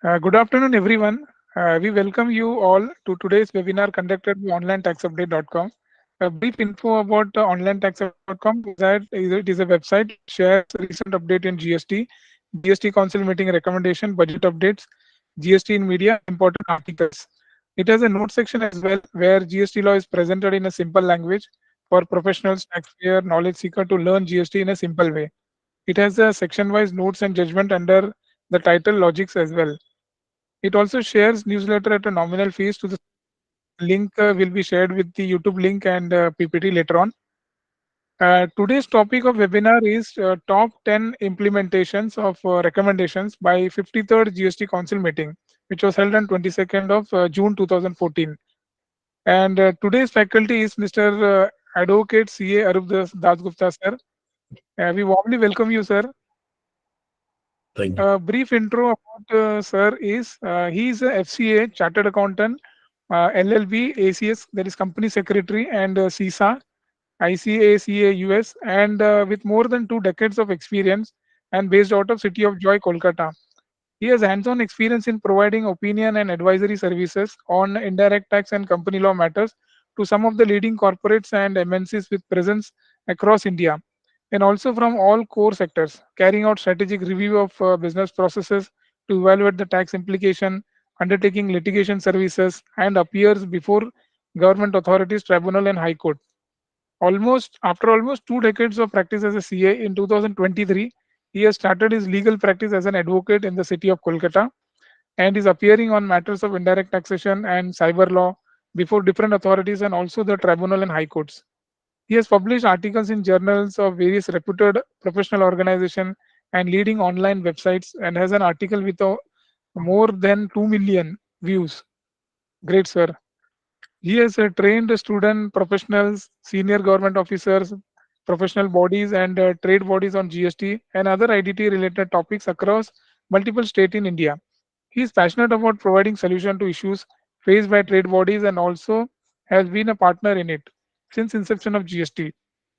Good afternoon, everyone. We welcome you all to today's webinar conducted by onlinetaxupdate.com. A brief info about onlinetaxupdate.com is that it is a website which shares recent update in GST, GST Council meeting recommendation, budget updates, GST in media, and important articles. It has a note section as well where GST law is presented in a simple language for professionals, taxpayer, knowledge seeker to learn GST in a simple way. It has a section-wise notes and judgment under the title logics as well. It also shares newsletter at a nominal fees to the link will be shared with the YouTube link and PPT later on. Today's topic of webinar is top 10 implementations of recommendations by 53rd GST Council meeting, which was held on 22nd of June 2014. And today's faculty is Mr. Advocate CA Arup Dasgupta, sir. We warmly welcome you, sir. Thank you. A brief intro about sir is he is a FCA chartered accountant, LLB, ACS, that is company secretary, and CISA, ICACA US, and with more than 2 decades of experience and based out of City of Joy, Kolkata. He has hands-on experience in providing opinion and advisory services on indirect tax and company law matters to some of the leading corporates and MNCs with presence across India, and also from all core sectors, carrying out strategic review of business processes to evaluate the tax implication, undertaking litigation services, and appears before government authorities, tribunal, and high court. Almost 2 decades of practice as a CA, in 2023, he has started his legal practice as an advocate in the city of Kolkata and is appearing on matters of indirect taxation and cyber law before different authorities and also the tribunal and high courts. He has published articles in journals of various reputed professional organizations and leading online websites and has an article with more than 2 million views. Great, sir. He has trained student professionals, senior government officers, professional bodies, and trade bodies on GST and other IDT related topics across multiple states in India. He is passionate about providing solution to issues faced by trade bodies and also has been a partner in it since inception of GST,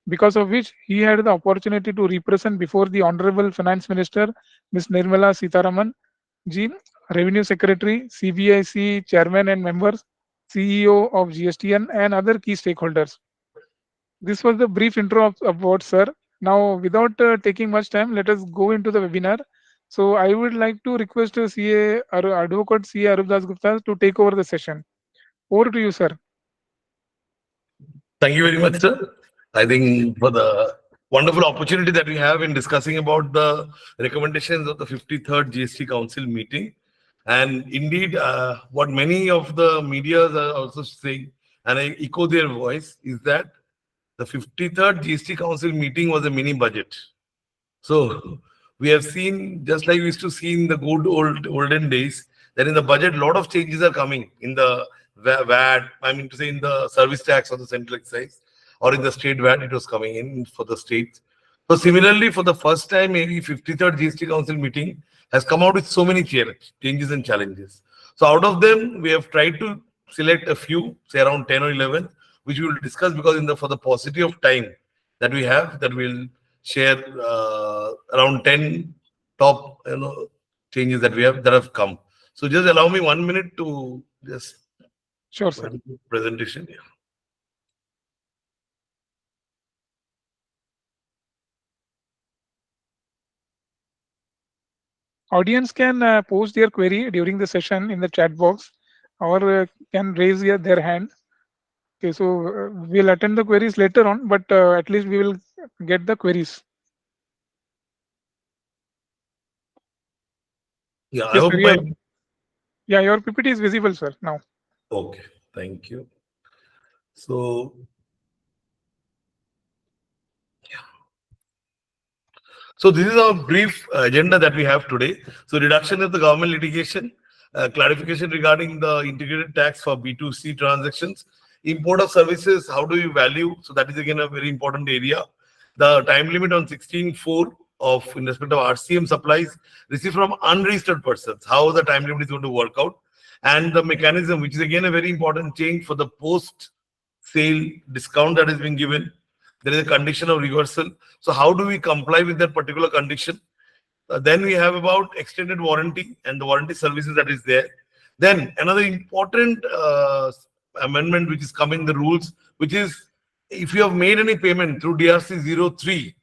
because of which he had the opportunity to represent before the Honorable Finance Minister, Ms. Nirmala Sitharaman Ji, Revenue Secretary, CBIC Chairman and members, CEO of GSTN, and other key stakeholders. This was the brief intro about sir. Now, without taking much time, let us go into the webinar. So, I would like to request Advocate CA Arup Dasgupta to take over the session. Over to you, sir. Thank you very much, sir. I think for the wonderful opportunity that we have in discussing about the recommendations of the 53rd GST Council meeting. And indeed, what many of the media are also saying, and I echo their voice, is that the 53rd GST Council meeting was a mini budget. So we have seen, just like we used to see in the good olden days, that in the budget, a lot of changes are coming in the VAT, I mean to say in the service tax or the central excise, or in the state VAT, it was coming in for the states. So similarly, for the first time, maybe 53rd GST Council meeting has come out with so many changes and challenges. So out of them, we have tried to select a few, say around 10 or 11, which we will discuss because for the paucity of time that we have, that we'll share around 10 top changes that have come. So just allow me 1 minute to just Sure, sir. Presentation. Yeah. Audience can post their query during the session in the chat box or can raise their hand. Okay, so we'll attend the queries later on, but at least we will get the queries. Yeah, Yes, I hope sir, your PPT is visible, sir, now. Okay, thank you. So, yeah. So this is our brief agenda that we have today. So reduction of the government litigation, clarification regarding the integrated tax for B2C transactions, import of services, how do you value? So that is again a very important area. The time limit on 16(4) of in respect of RCM supplies received from unregistered persons, how the time limit is going to work out. And the mechanism, which is again a very important change for the post-sale discount that has been given. There is a condition of reversal. So how do we comply with that particular condition? Then we have about extended warranty and the warranty services that is there. Then another important amendment which is coming the rules, which is if you have made any payment through DRC 03,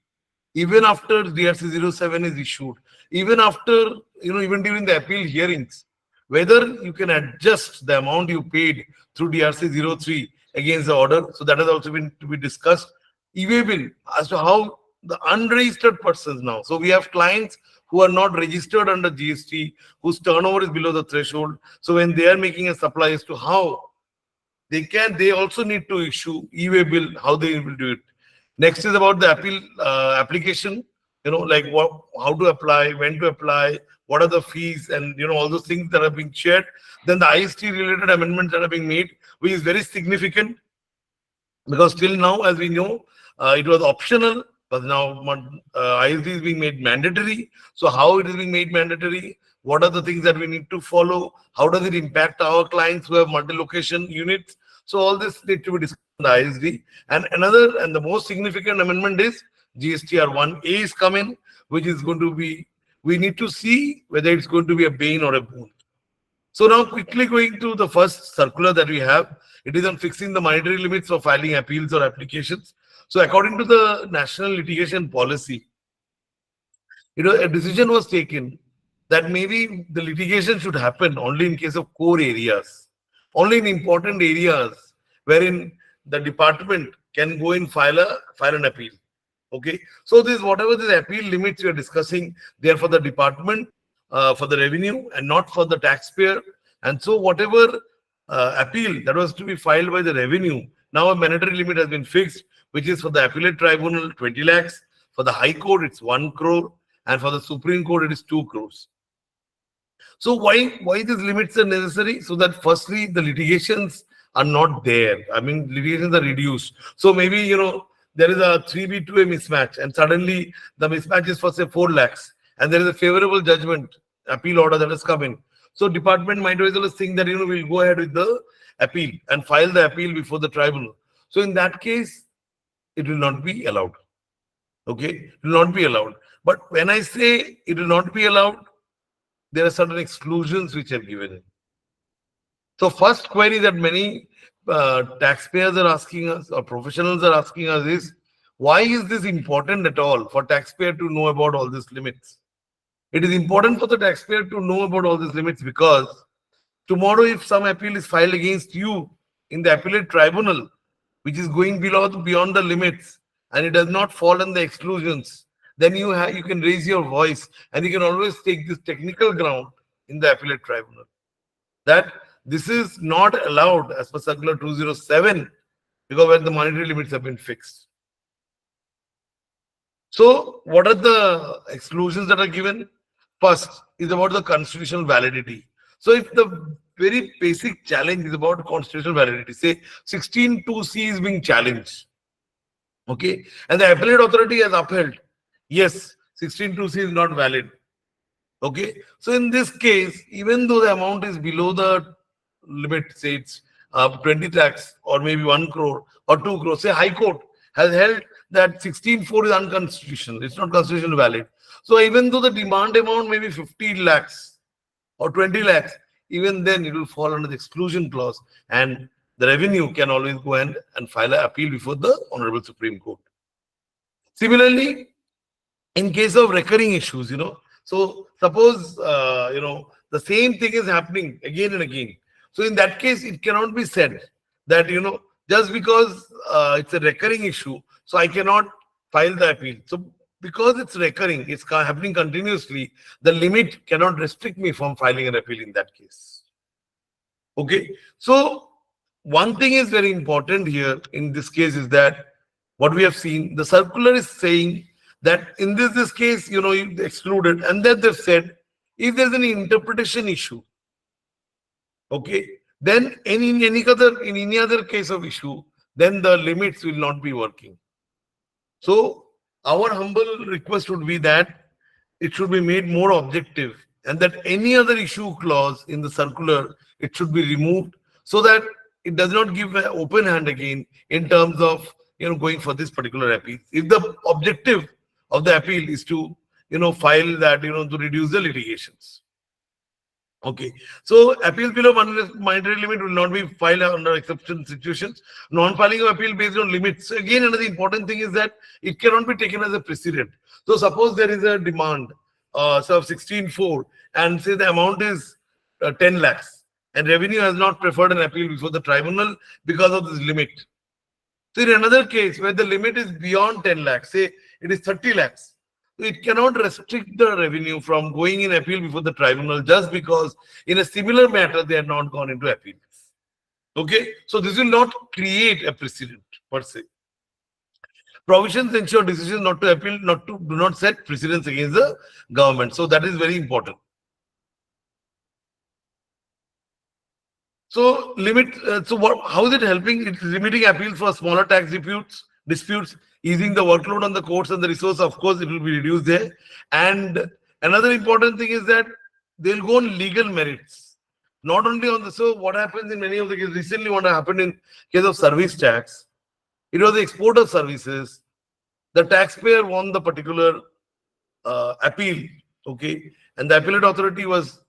even after DRC 07 is issued, even after, even during the appeal hearings, whether you can adjust the amount you paid through DRC 03 against the order. So that has also been to be discussed. E-way bill as to how the unregistered persons now. So we have clients who are not registered under GST, whose turnover is below the threshold. So when they are making a supply as to how they also need to issue e-way bill, how they will do it. Next is about the appeal application, like how to apply, when to apply, what are the fees, and all those things that are being shared. Then the IST related amendments that are being made, which is very significant because till now, as we know, it was optional, but now IST is being made mandatory. So how it is being made mandatory? What are the things that we need to follow? How does it impact our clients who have multi-location units? So all this need to be discussed in the ISD. And another and the most significant amendment is GSTR 1A is coming, which is going to be, we need to see whether it's going to be a bane or a boon. So now quickly going to the first circular that we have, it is on fixing the monetary limits for filing appeals or applications. So according to the National Litigation Policy, a decision was taken that maybe the litigation should happen only in case of core areas, only in important areas wherein the department can go and file an appeal. Okay, so this whatever the appeal limits we are discussing, they are for the department, for the revenue, and not for the taxpayer. And so whatever appeal that was to be filed by the revenue, now a mandatory limit has been fixed, which is for the appellate tribunal 20 lakhs, for the High Court it's 1 crore, and for the Supreme Court it is 2 crores. So why these limits are necessary? So that firstly the litigations are not there. I mean, litigations are reduced. So maybe there is a 3B2A mismatch, and suddenly the mismatch is for say 4 lakhs, and there is a favorable judgment appeal order that has come in. So department might as well think that we'll go ahead with the appeal and file the appeal before the tribunal. So in that case, it will not be allowed. Okay, it will not be allowed. But when I say it will not be allowed, there are certain exclusions which are given. So first query that many taxpayers are asking us or professionals are asking us is, why is this important at all for taxpayer to know about all these limits? It is important for the taxpayer to know about all these limits because tomorrow if some appeal is filed against you in the appellate tribunal, which is going beyond the limits and it does not fall in the exclusions, then you can raise your voice and you can always take this technical ground in the appellate tribunal that this is not allowed as per circular 207 because when the monetary limits have been fixed. So what are the exclusions that are given? First is about the constitutional validity. So if the very basic challenge is about constitutional validity, say 16(2)(c) is being challenged, okay, and the appellate authority has upheld, yes, 16(2)(c) is not valid. Okay, so in this case, even though the amount is below the limit, say it's 20 lakhs or maybe 1 crore or 2 crores, say High Court has held that 16(4) is unconstitutional, it's not constitutionally valid. So even though the demand amount may be 15 lakhs or 20 lakhs, even then it will fall under the exclusion clause and the revenue can always go and file an appeal before the Honorable Supreme Court. Similarly, in case of recurring issues, so suppose, the same thing is happening again and again. So in that case, it cannot be said that, just because it's a recurring issue, so I cannot file the appeal. So because it's recurring, it's happening continuously, the limit cannot restrict me from filing an appeal in that case. Okay. So one thing is very important here in this case is that what we have seen, the circular is saying that in this case, you excluded, and then they've said if there's any interpretation issue, okay, then in any other case of issue, then the limits will not be working. So our humble request would be that it should be made more objective and that any other issue clause in the circular, it should be removed so that it does not give an open hand again in terms of going for this particular appeal. If the objective of the appeal is to file that, to reduce the litigations. Okay, so appeals below monetary limit will not be filed under exception situations. Non-filing of appeal based on limits. So again, another important thing is that it cannot be taken as a precedent. So suppose there is a demand, so of 16.4, and say the amount is 10 lakhs, and revenue has not preferred an appeal before the tribunal because of this limit. So in another case where the limit is beyond 10 lakhs, say it is 30 lakhs, it cannot restrict the revenue from going in appeal before the tribunal just because in a similar matter they have not gone into appeal. Okay, so this will not create a precedent per se. Provisions ensure decisions not to appeal, do not set precedents against the government. So that is very important. So how is it helping? It's limiting appeals for smaller tax disputes, easing the workload on the courts and the resource. Of course, it will be reduced there. And another important thing is that they'll go on legal merits. Not only on the, so what happens in many of the cases, recently what happened in case of service tax, it was the export of services. The taxpayer won the particular appeal, okay, and the appellate authority was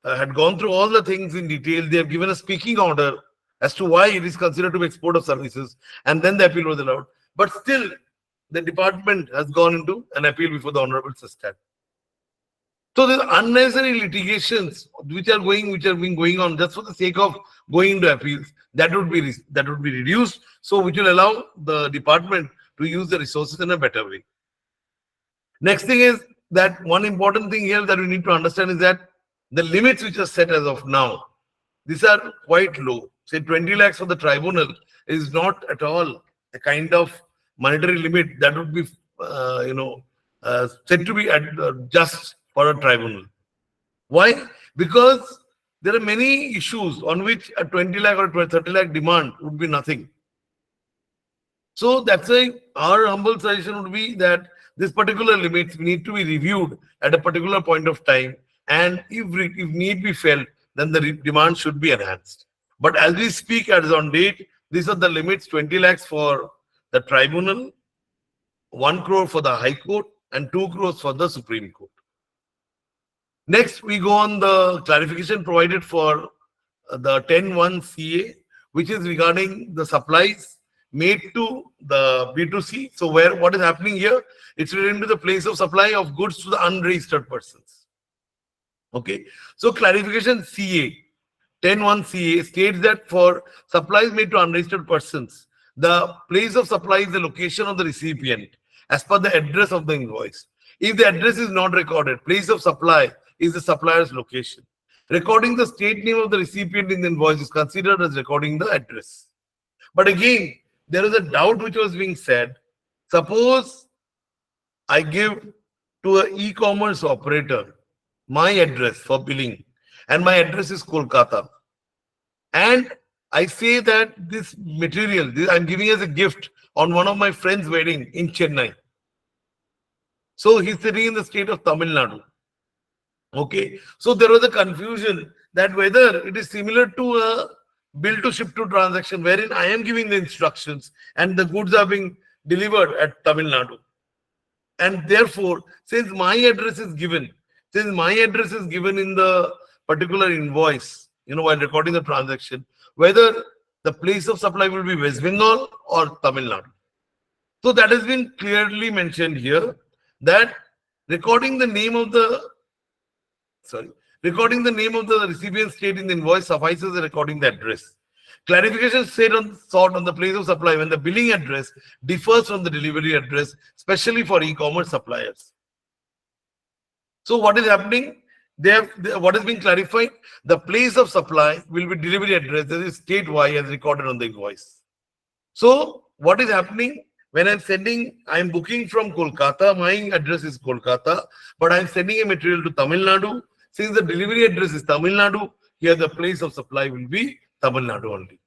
had gone through all the things in detail. They have given a speaking order as to why it is considered to be export of services, and then the appeal was allowed. But still, the department has gone into an appeal before the Honorable Sir. So there's unnecessary litigations which have been going on just for the sake of going into appeals. That would be reduced. So which will allow the department to use the resources in a better way. Next thing is that one important thing here that we need to understand is that the limits which are set as of now, these are quite low. Say 20 lakhs for the tribunal is not at all a kind of monetary limit that would be, said to be just for a tribunal. Why? Because there are many issues on which a 20 lakh or 30 lakh demand would be nothing. So that's why our humble suggestion would be that this particular limits need to be reviewed at a particular point of time, and if need be felt, then the demand should be enhanced. But as we speak, as on date, these are the limits: 20 lakhs for the tribunal, 1 crore for the High Court, and 2 crores for the Supreme Court. Next, we go on the clarification provided for the 10.1 CA, which is regarding the supplies made to the B2C. So what is happening here? It's related to the place of supply of goods to the unregistered persons. Okay. So clarification CA, 10.1 CA states that for supplies made to unregistered persons, the place of supply is the location of the recipient as per the address of the invoice. If the address is not recorded, place of supply is the supplier's location. Recording the state name of the recipient in the invoice is considered as recording the address. But again, there is a doubt which was being said. Suppose I give to an e-commerce operator my address for billing, and my address is Kolkata, and I say that this material I'm giving as a gift on one of my friend's wedding in Chennai. So he's sitting in the state of Tamil Nadu. Okay, so there was a confusion that whether it is similar to a bill to ship to transaction wherein I am giving the instructions and the goods are being delivered at Tamil Nadu. And therefore, since my address is given in the particular invoice, while recording the transaction, whether the place of supply will be West Bengal or Tamil Nadu. So that has been clearly mentioned here, that recording the name of the recipient state in the invoice suffices as recording the address. Clarification sought on the place of supply when the billing address differs from the delivery address, especially for e-commerce suppliers. So what is happening? What has been clarified? The place of supply will be delivery address, that is state Y as recorded on the invoice. So what is happening? When I'm booking from Kolkata, my address is Kolkata, but I'm sending a material to Tamil Nadu. Since the delivery address is Tamil Nadu, here the place of supply will be Tamil Nadu only.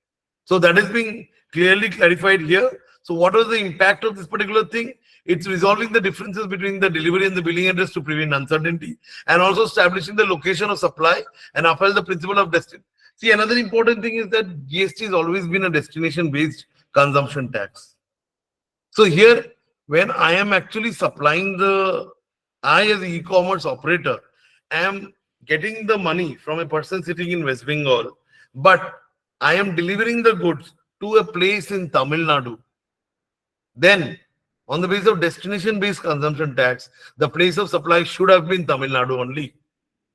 So that is being clearly clarified here. So what was the impact of this particular thing? It's resolving the differences between the delivery and the billing address to prevent uncertainty, and also establishing the location of supply and uphold the principle of destination. See, another important thing is that GST has always been a destination-based consumption tax. So here, when I am actually supplying the I as an e-commerce operator am getting the money from a person sitting in West Bengal, but I am delivering the goods to a place in Tamil Nadu. Then, on the basis of destination-based consumption tax, the place of supply should have been Tamil Nadu only.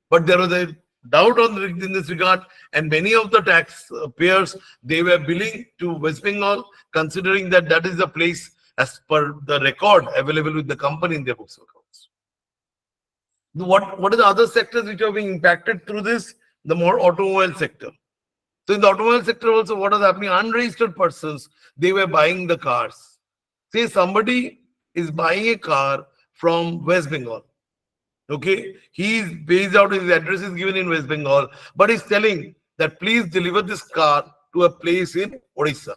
But there was a doubt in this regard, and many of the tax payers, they were billing to West Bengal, considering that that is the place as per the record available with the company in their books of accounts. What are the other sectors which are being impacted through this? The more automobile sector. So in the automobile sector also, what is happening? Unregistered persons, they were buying the cars. Say somebody is buying a car from West Bengal. Okay, he is based out, his address is given in West Bengal, but he's telling that please deliver this car to a place in Odisha.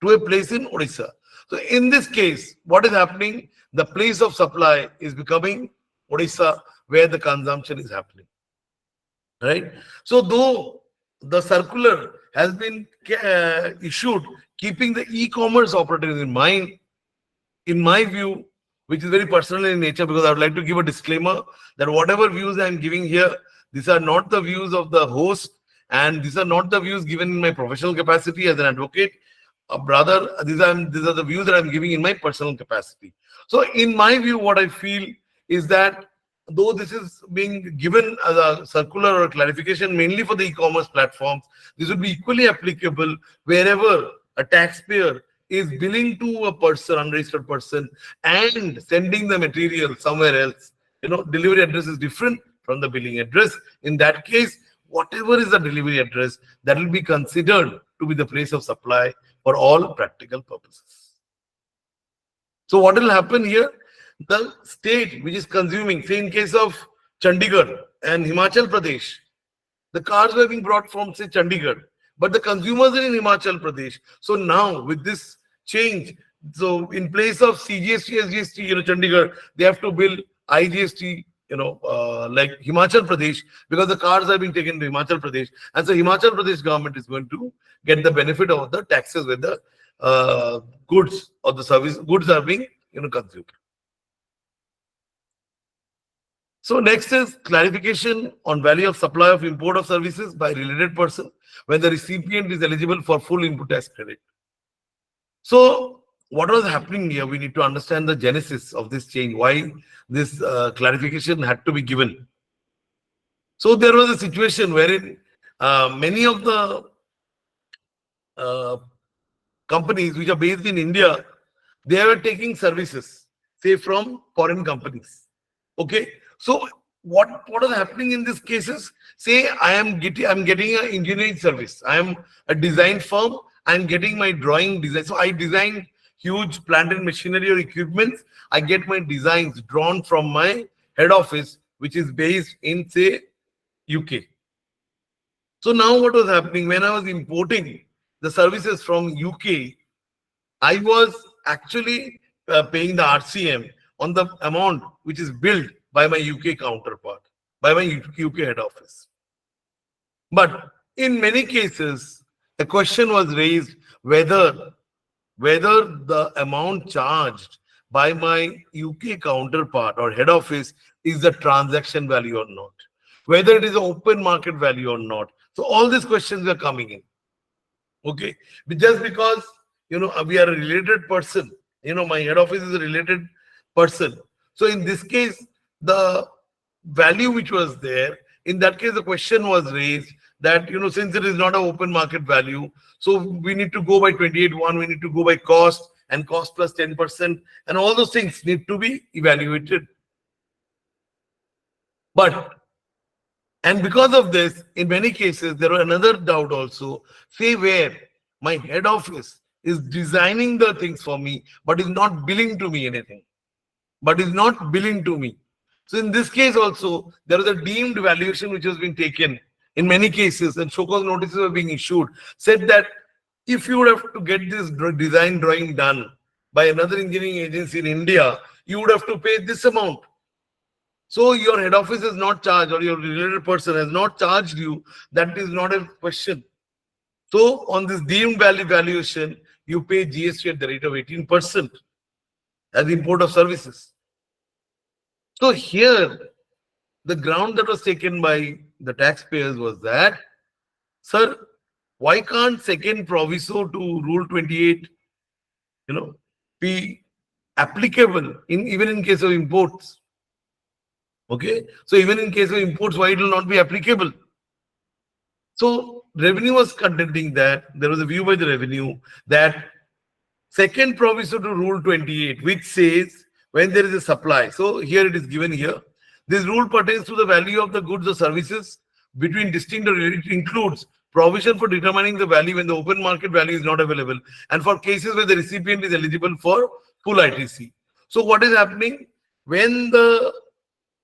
To a place in Odisha. So in this case, what is happening? The place of supply is becoming Odisha, where the consumption is happening. Right? So though the circular has been issued, keeping the e-commerce operators in mind, in my view, which is very personal in nature, because I would like to give a disclaimer that whatever views I am giving here, these are not the views of the host, and these are not the views given in my professional capacity as an advocate. Rather, these are the views that I'm giving in my personal capacity. So in my view, what I feel is that though this is being given as a circular or clarification mainly for the e-commerce platforms, this would be equally applicable wherever a taxpayer is billing to a person, unregistered person, and sending the material somewhere else. Delivery address is different from the billing address. In that case, whatever is the delivery address, that will be considered to be the place of supply for all practical purposes. So what will happen here? The state which is consuming, say in case of Chandigarh and Himachal Pradesh, the cars were being brought from, say, Chandigarh, but the consumers are in Himachal Pradesh. So now with this change, so in place of CGST, SGST, Chandigarh, they have to bill IGST, like Himachal Pradesh, because the cars are being taken to Himachal Pradesh. And so Himachal Pradesh government is going to get the benefit of the taxes when the goods or the service goods are being consumed. So next is clarification on value of supply of import of services by related person when the recipient is eligible for full input tax credit. So what was happening here? We need to understand the genesis of this change, why this clarification had to be given. So there was a situation wherein many of the companies which are based in India, they were taking services, say from foreign companies. Okay. So what is happening in these cases? Say I'm getting an engineering service. I am a design firm. I'm getting my drawing design. So I design huge plant and machinery or equipment. I get my designs drawn from my head office, which is based in, say, UK. So now what was happening when I was importing the services from UK, I was actually paying the RCM on the amount which is billed by my UK counterpart, by my UK head office. But in many cases, a question was raised whether the amount charged by my UK counterpart or head office is the transaction value or not, whether it is an open market value or not. So all these questions were coming in. Okay, but just because we are a related person, my head office is a related person. So in this case, the value which was there, in that case, the question was raised that, since it is not an open market value, so we need to go by 28(1), we need to go by cost and cost plus 10%, and all those things need to be evaluated. And because of this, in many cases, there was another doubt also, say where my head office is designing the things for me, but is not billing to me anything. So in this case also, there was a deemed valuation which has been taken in many cases, and show cause notices were being issued, said that if you would have to get this design drawing done by another engineering agency in India, you would have to pay this amount. So your head office is not charged, or your related person has not charged you. That is not a question. So on this deemed value valuation, you pay GST at the rate of 18% as import of services. So here, the ground that was taken by the taxpayers was that, sir, why can't second proviso to Rule 28, be applicable in even in case of imports? Okay, so even in case of imports, why it will not be applicable? So revenue was contending that there was a view by the revenue that second proviso to Rule 28, which says when there is a supply. So here it is given here. This rule pertains to the value of the goods or services between distinct or it includes provision for determining the value when the open market value is not available and for cases where the recipient is eligible for full ITC. So what is happening when the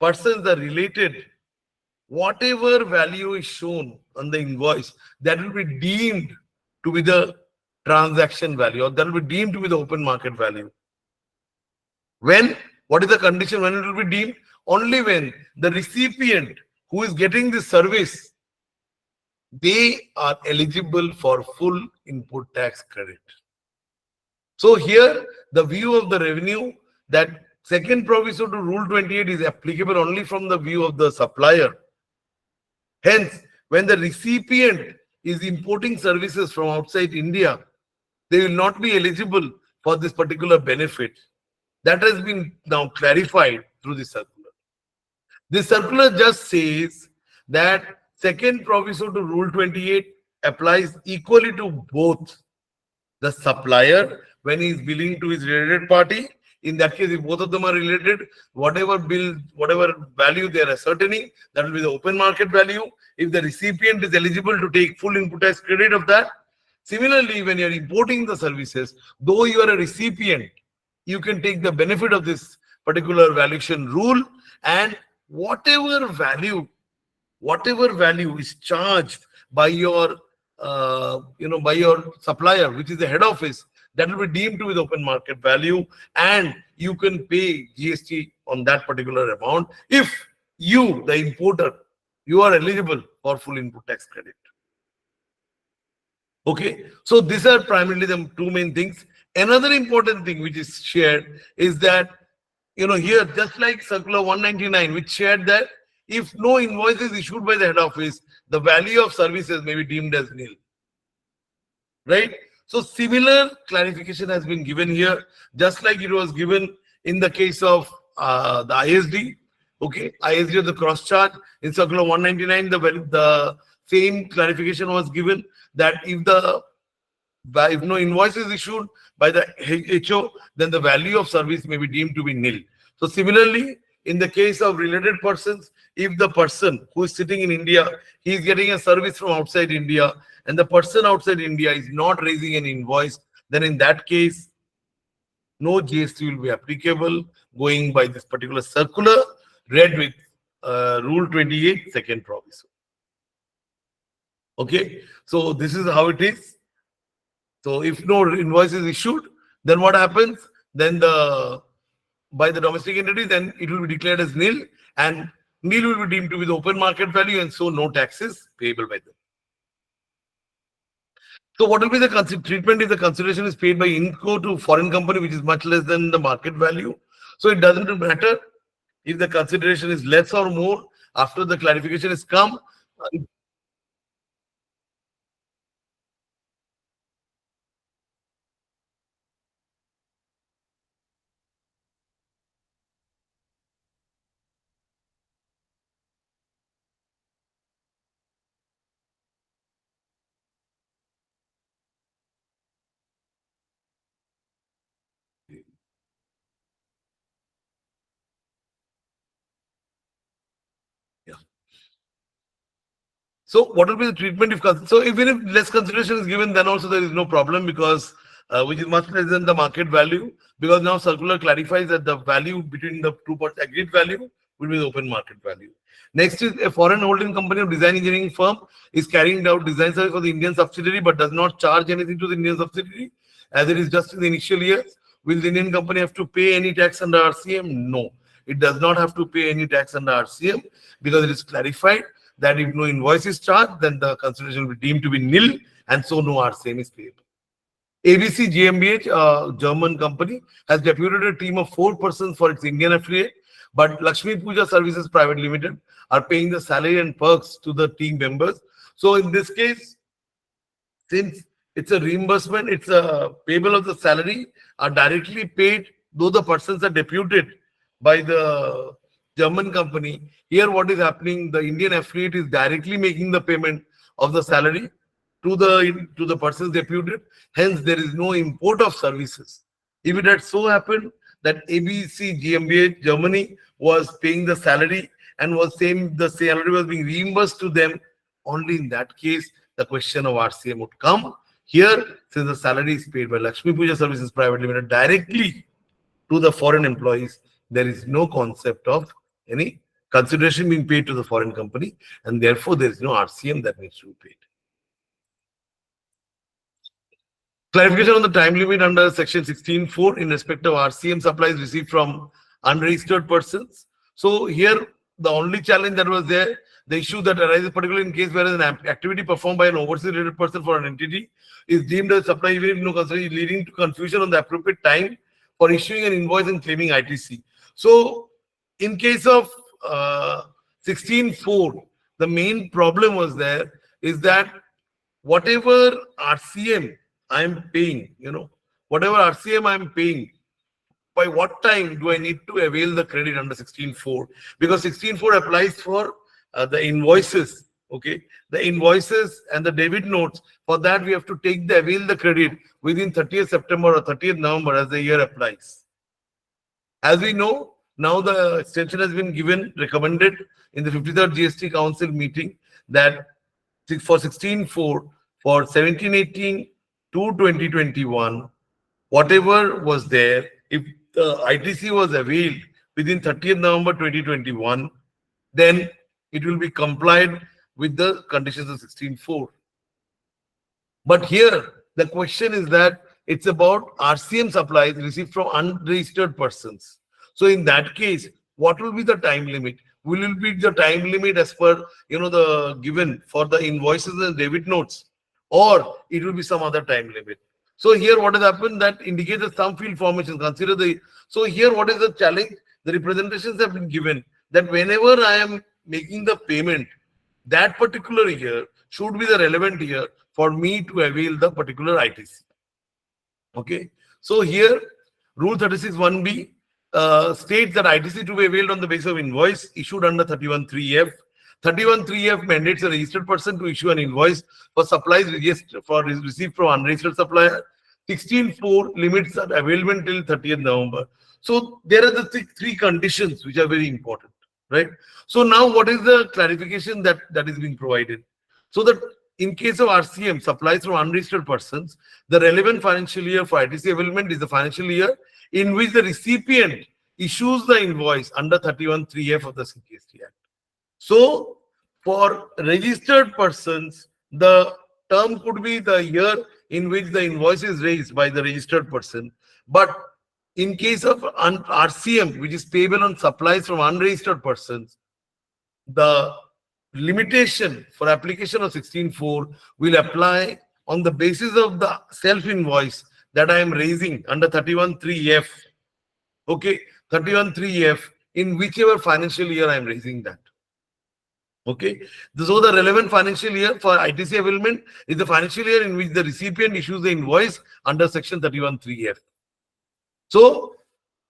persons are related, whatever value is shown on the invoice, that will be deemed to be the transaction value, or that will be deemed to be the open market value. When? What is the condition when it will be deemed? Only when the recipient who is getting this service, they are eligible for full input tax credit. So here, the view of the revenue that second proviso to Rule 28 is applicable only from the view of the supplier. Hence, when the recipient is importing services from outside India, they will not be eligible for this particular benefit. That has been now clarified through this circular. This circular just says that second proviso to Rule 28 applies equally to both the supplier when he is billing to his related party. In that case, if both of them are related, whatever bill, whatever value they are ascertaining, that will be the open market value. If the recipient is eligible to take full input tax credit of that. Similarly, when you are importing the services, though you are a recipient, you can take the benefit of this particular valuation rule, and whatever value is charged by your by your supplier, which is the head office, that will be deemed to be the open market value, and you can pay GST on that particular amount if you, the importer, you are eligible for full input tax credit. Okay, so these are primarily the two main things. Another important thing which is shared is that, here, just like Circular 199, which shared that if no invoice is issued by the head office, the value of services may be deemed as nil. Right? So similar clarification has been given here, just like it was given in the case of the ISD. Okay, ISD of the cross charge in Circular 199, the same clarification was given that if no invoice is issued by the HO, then the value of service may be deemed to be nil. So similarly, in the case of related persons, if the person who is sitting in India, he is getting a service from outside India, and the person outside India is not raising an invoice, then in that case, no GST will be applicable going by this particular circular read with Rule 28, second proviso. Okay, so this is how it is. So if no invoice is issued, then what happens? Then by the domestic entity, then it will be declared as nil, and nil will be deemed to be the open market value, and so no taxes payable by them. So what will be the treatment if the consideration is paid by INCO to foreign company, which is much less than the market value? So it doesn't matter if the consideration is less or more after the clarification has come. Yeah. So what will be the treatment if even if less consideration is given, then also there is no problem, because which is much less than the market value, because now circular clarifies that the value between the two parts agreed value will be the open market value. Next is a foreign holding company or design engineering firm is carrying out design service for the Indian subsidiary but does not charge anything to the Indian subsidiary as it is just in the initial years. Will the Indian company have to pay any tax under RCM? No, it does not have to pay any tax under RCM, because it is clarified that if no invoice is charged, then the consideration will be deemed to be nil, and so no RCM is payable. ABC GmbH, a German company, has deputed a team of 4 persons for its Indian affiliate But Lakshmi Puja Services Private Limited are paying the salary and perks to the team members. So in this case, since it's a reimbursement, it's a payable of the salary are directly paid, though the persons are deputed by the German company. Here, what is happening? The Indian affiliate is directly making the payment of the salary to the persons deputed. Hence, there is no import of services. If it had so happened that ABC GmbH Germany was paying the salary and was saying the salary was being reimbursed to them, only in that case the question of RCM would come. Here, since the salary is paid by Lakshmi Puja Services Private Limited directly to the foreign employees, there is no concept of any consideration being paid to the foreign company, and therefore there is no RCM that needs to be paid. Clarification on the time limit under section 16(4) in respect of RCM supplies received from unregistered persons. So here the only challenge that was there, the issue that arises particularly in case where an activity performed by an overseas related person for an entity is deemed as supply even if no consideration, leading to confusion on the appropriate time for issuing an invoice and claiming ITC. So in case of 16(4), the main problem was there is that whatever RCM I'm paying, whatever RCM I'm paying, by what time do I need to avail the credit under 16(4)? Because 16(4) applies for the invoices, okay? The invoices and the debit notes. For that, we have to avail the credit within 30th September or 30th November as the year applies. As we know, now the extension has been recommended in the 53rd GST Council meeting that for 16(4), for 1718 to 2021, whatever was there, if the ITC was availed within 30th November 2021, then it will be complied with the conditions of 16(4). But here, the question is that it's about RCM supplies received from unregistered persons. So in that case, what will be the time limit? Will it be the time limit as per, the given for the invoices and debit notes, or it will be some other time limit? So here what has happened that indicates that some field formation consider so here what is the challenge? The representations have been given that whenever I am making the payment, that particular year should be the relevant year for me to avail the particular ITC. Okay. So here Rule 36(1)(b) states that ITC to be availed on the basis of invoice issued under 31(3)(f). 31(3)(f) mandates a registered person to issue an invoice for supplies received from unregistered supplier. 16(4) limits are available till 30th November. So there are the three conditions which are very important, right? So now what is the clarification that is being provided? So that in case of RCM supplies from unregistered persons, the relevant financial year for ITC availment is the financial year in which the recipient issues the invoice under 31(3)(f) of the GST Act. So for registered persons, the term could be the year in which the invoice is raised by the registered person. But in case of RCM, which is payable on supplies from unregistered persons, the limitation for application of 16(4) will apply on the basis of the self-invoice that I am raising under 31(3)(f). Okay, 31(3)(f) in whichever financial year I am raising that. Okay, so the relevant financial year for ITC availment is the financial year in which the recipient issues the invoice under section 31(3)(f). So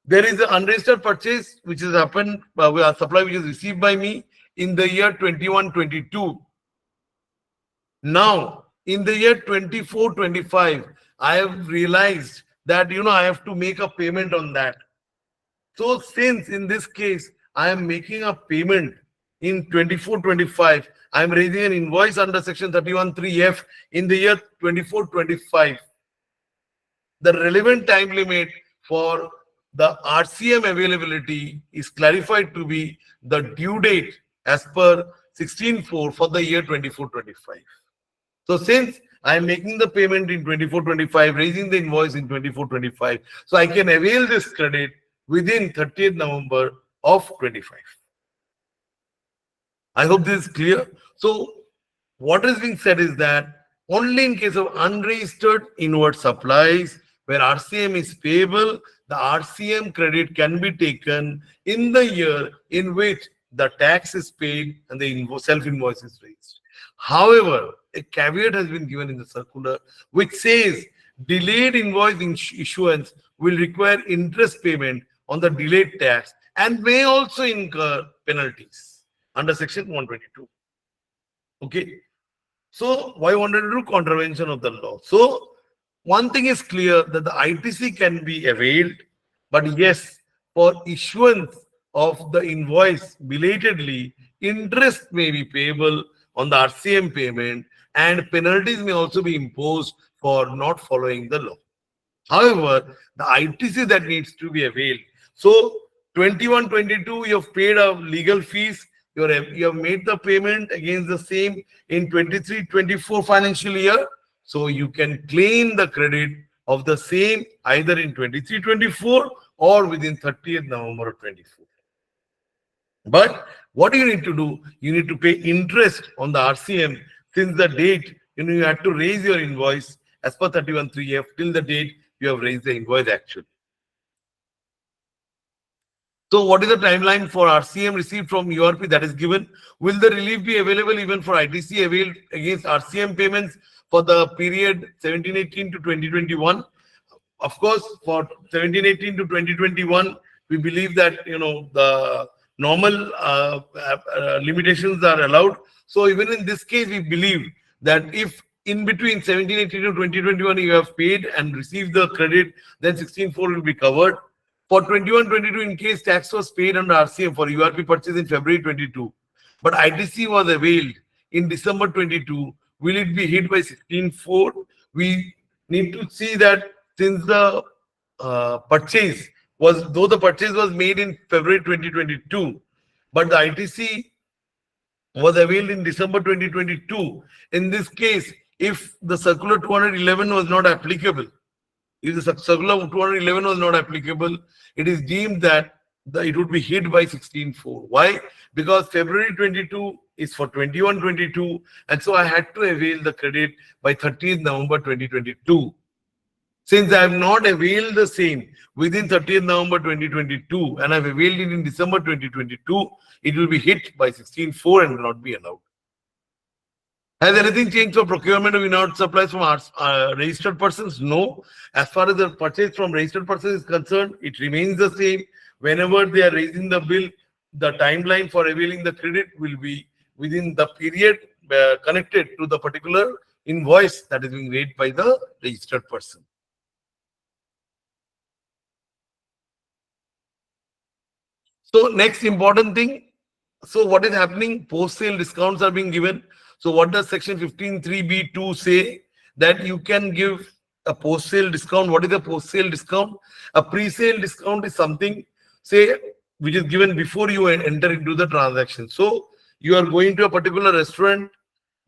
there is an unregistered purchase which has happened, a supply which is received by me in the year 21-22. Now, in the year 24-25, I have realized that, I have to make a payment on that. So since in this case, I am making a payment in 24-25, I am raising an invoice under section 31(3)(f) in the year 24-25. The relevant time limit for the RCM availability is clarified to be the due date as per 16(4) for the year 24-25. So since I am making the payment in 24-25, raising the invoice in 24-25, so I can avail this credit within 30th November of 25. I hope this is clear. So what is being said is that only in case of unregistered inward supplies, where RCM is payable, the RCM credit can be taken in the year in which the tax is paid and the self-invoice is raised. However, a caveat has been given in the circular which says delayed invoice issuance will require interest payment on the delayed tax and may also incur penalties under section 122. Okay. So why 122? Contravention of the law. So one thing is clear that the ITC can be availed, but yes, for issuance of the invoice belatedly, interest may be payable on the RCM payment and penalties may also be imposed for not following the law. However, the ITC that needs to be availed. So 21-22, you have paid a legal fees. You have made the payment against the same in 23-24 financial year. So you can claim the credit of the same either in 23-24 or within 30th November of 24. But what you need to do, you need to pay interest on the RCM since the date you had to raise your invoice as per 31(3)(f) till the date you have raised the invoice actually. So what is the timeline for RCM received from URP that is given? Will the relief be available even for ITC availed against RCM payments for the period 17-18 to 2021? Of course, for 17-18 to 2021, we believe that the normal limitations are allowed. So even in this case, we believe that if in between 17-18 to 2021 you have paid and received the credit, then 16.4 will be covered. For 21-22, in case tax was paid under RCM for URP purchase in February 22, but ITC was availed in December 22, will it be hit by 16.4? We need to see that since the purchase was, though the purchase was made in February 2022, but the ITC was availed in December 2022. In this case, if the circular 211 was not applicable, if the circular 211 was not applicable, it is deemed that it would be hit by 16.4. Why? Because February 22 is for 21-22, and so I had to avail the credit by 30th November 2022. Since I have not availed the same within 30th November 2022 and I've availed it in December 2022, it will be hit by 16.4 and will not be allowed. Has anything changed for procurement of in-out supplies from our registered persons? No. As far as the purchase from registered persons is concerned, it remains the same. Whenever they are raising the bill, the timeline for availing the credit will be within the period connected to the particular invoice that is being raised by the registered person. So next important thing, so what is happening? Post-sale discounts are being given. So what does section 15(3)(b)(2) say? That you can give a post-sale discount. What is a post-sale discount? A pre-sale discount is something, say, which is given before you enter into the transaction. So you are going to a particular restaurant,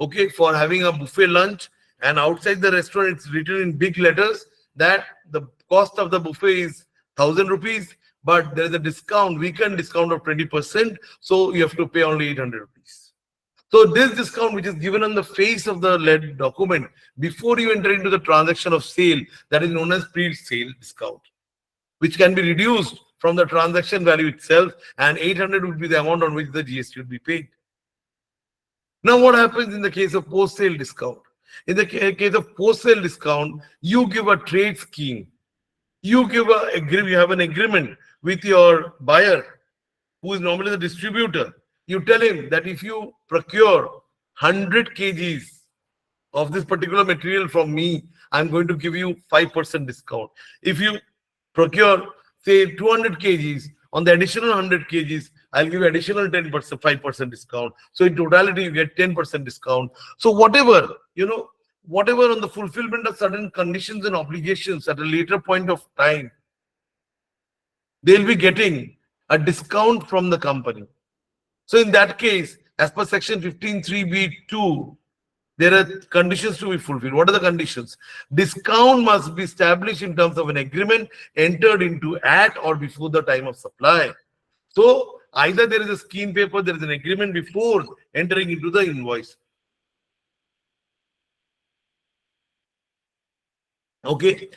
okay, for having a buffet lunch, and outside the restaurant it's written in big letters that the cost of the buffet is 1,000 rupees, but there is a discount, weekend discount of 20%, so you have to pay only 800 rupees. So this discount which is given on the face of the lead document before you enter into the transaction of sale, that is known as pre-sale discount, which can be reduced from the transaction value itself, and 800 would be the amount on which the GST would be paid. Now what happens in the case of post-sale discount? In the case of post-sale discount, you give a trade scheme. You have an agreement with your buyer, who is normally the distributor. You tell him that if you procure 100 kgs of this particular material from me, I'm going to give you 5% discount. If you procure, say, 200 kgs, on the additional 100 kgs, I'll give you additional 10%, 5% discount. So in totality, you get 10% discount. So whatever on the fulfillment of certain conditions and obligations at a later point of time, they'll be getting a discount from the company. So in that case, as per section 15(3)(b)(2), there are conditions to be fulfilled. What are the conditions? Discount must be established in terms of an agreement entered into at or before the time of supply. So either there is a scheme paper, there is an agreement before entering into the invoice. Okay.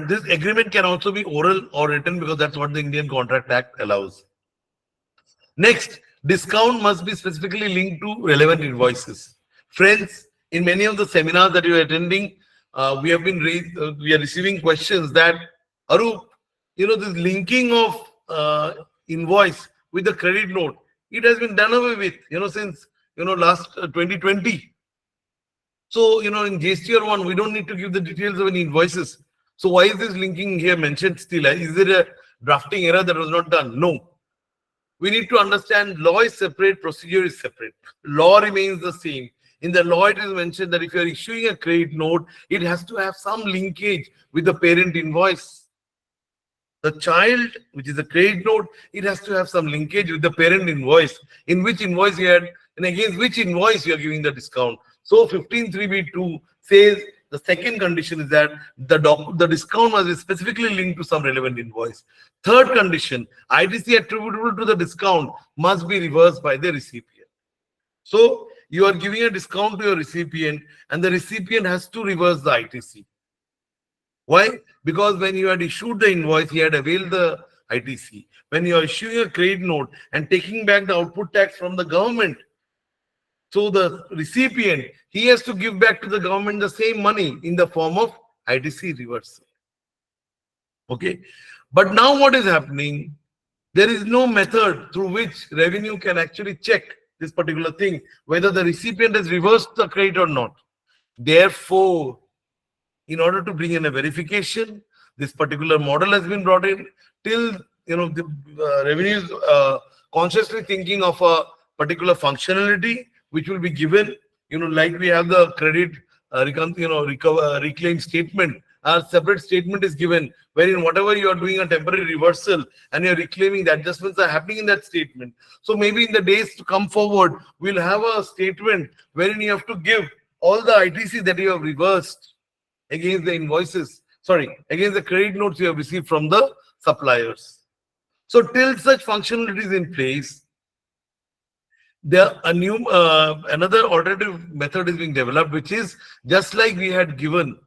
This agreement can also be oral or written because that's what the Indian Contract Act allows. Next, discount must be specifically linked to relevant invoices. Friends, in many of the seminars that you are attending, we are receiving questions that, Arup, this linking of invoice with the credit note, it has been done away with, since last 2020. So, in GSTR 1, we don't need to give the details of any invoices. So why is this linking here mentioned still? Is there a drafting error that was not done? No. We need to understand law is separate, procedure is separate. Law remains the same. In the law, it is mentioned that if you are issuing a credit note, it has to have some linkage with the parent invoice. The child, which is a credit note, it has to have some linkage with the parent invoice. In which invoice you had, and against which invoice you are giving the discount. So 15(3)(b)(2) says the second condition is that the discount must be specifically linked to some relevant invoice. Third condition, ITC attributable to the discount must be reversed by the recipient. So you are giving a discount to your recipient and the recipient has to reverse the ITC. Why? Because when you had issued the invoice, he had availed the ITC. When you are issuing a credit note and taking back the output tax from the government, so the recipient, he has to give back to the government the same money in the form of ITC reversal. Okay. But now what is happening? There is no method through which revenue can actually check this particular thing, whether the recipient has reversed the credit or not. Therefore, in order to bring in a verification, this particular model has been brought in till, the revenue is consciously thinking of a particular functionality which will be given, like we have the credit reclaim statement. A separate statement is given wherein whatever you are doing a temporary reversal and you're reclaiming, the adjustments are happening in that statement. So maybe in the days to come forward, we'll have a statement wherein you have to give all the ITC that you have reversed against the invoices, against the credit notes you have received from the suppliers. So till such functionality is in place, another alternative method is being developed, which is just like we had given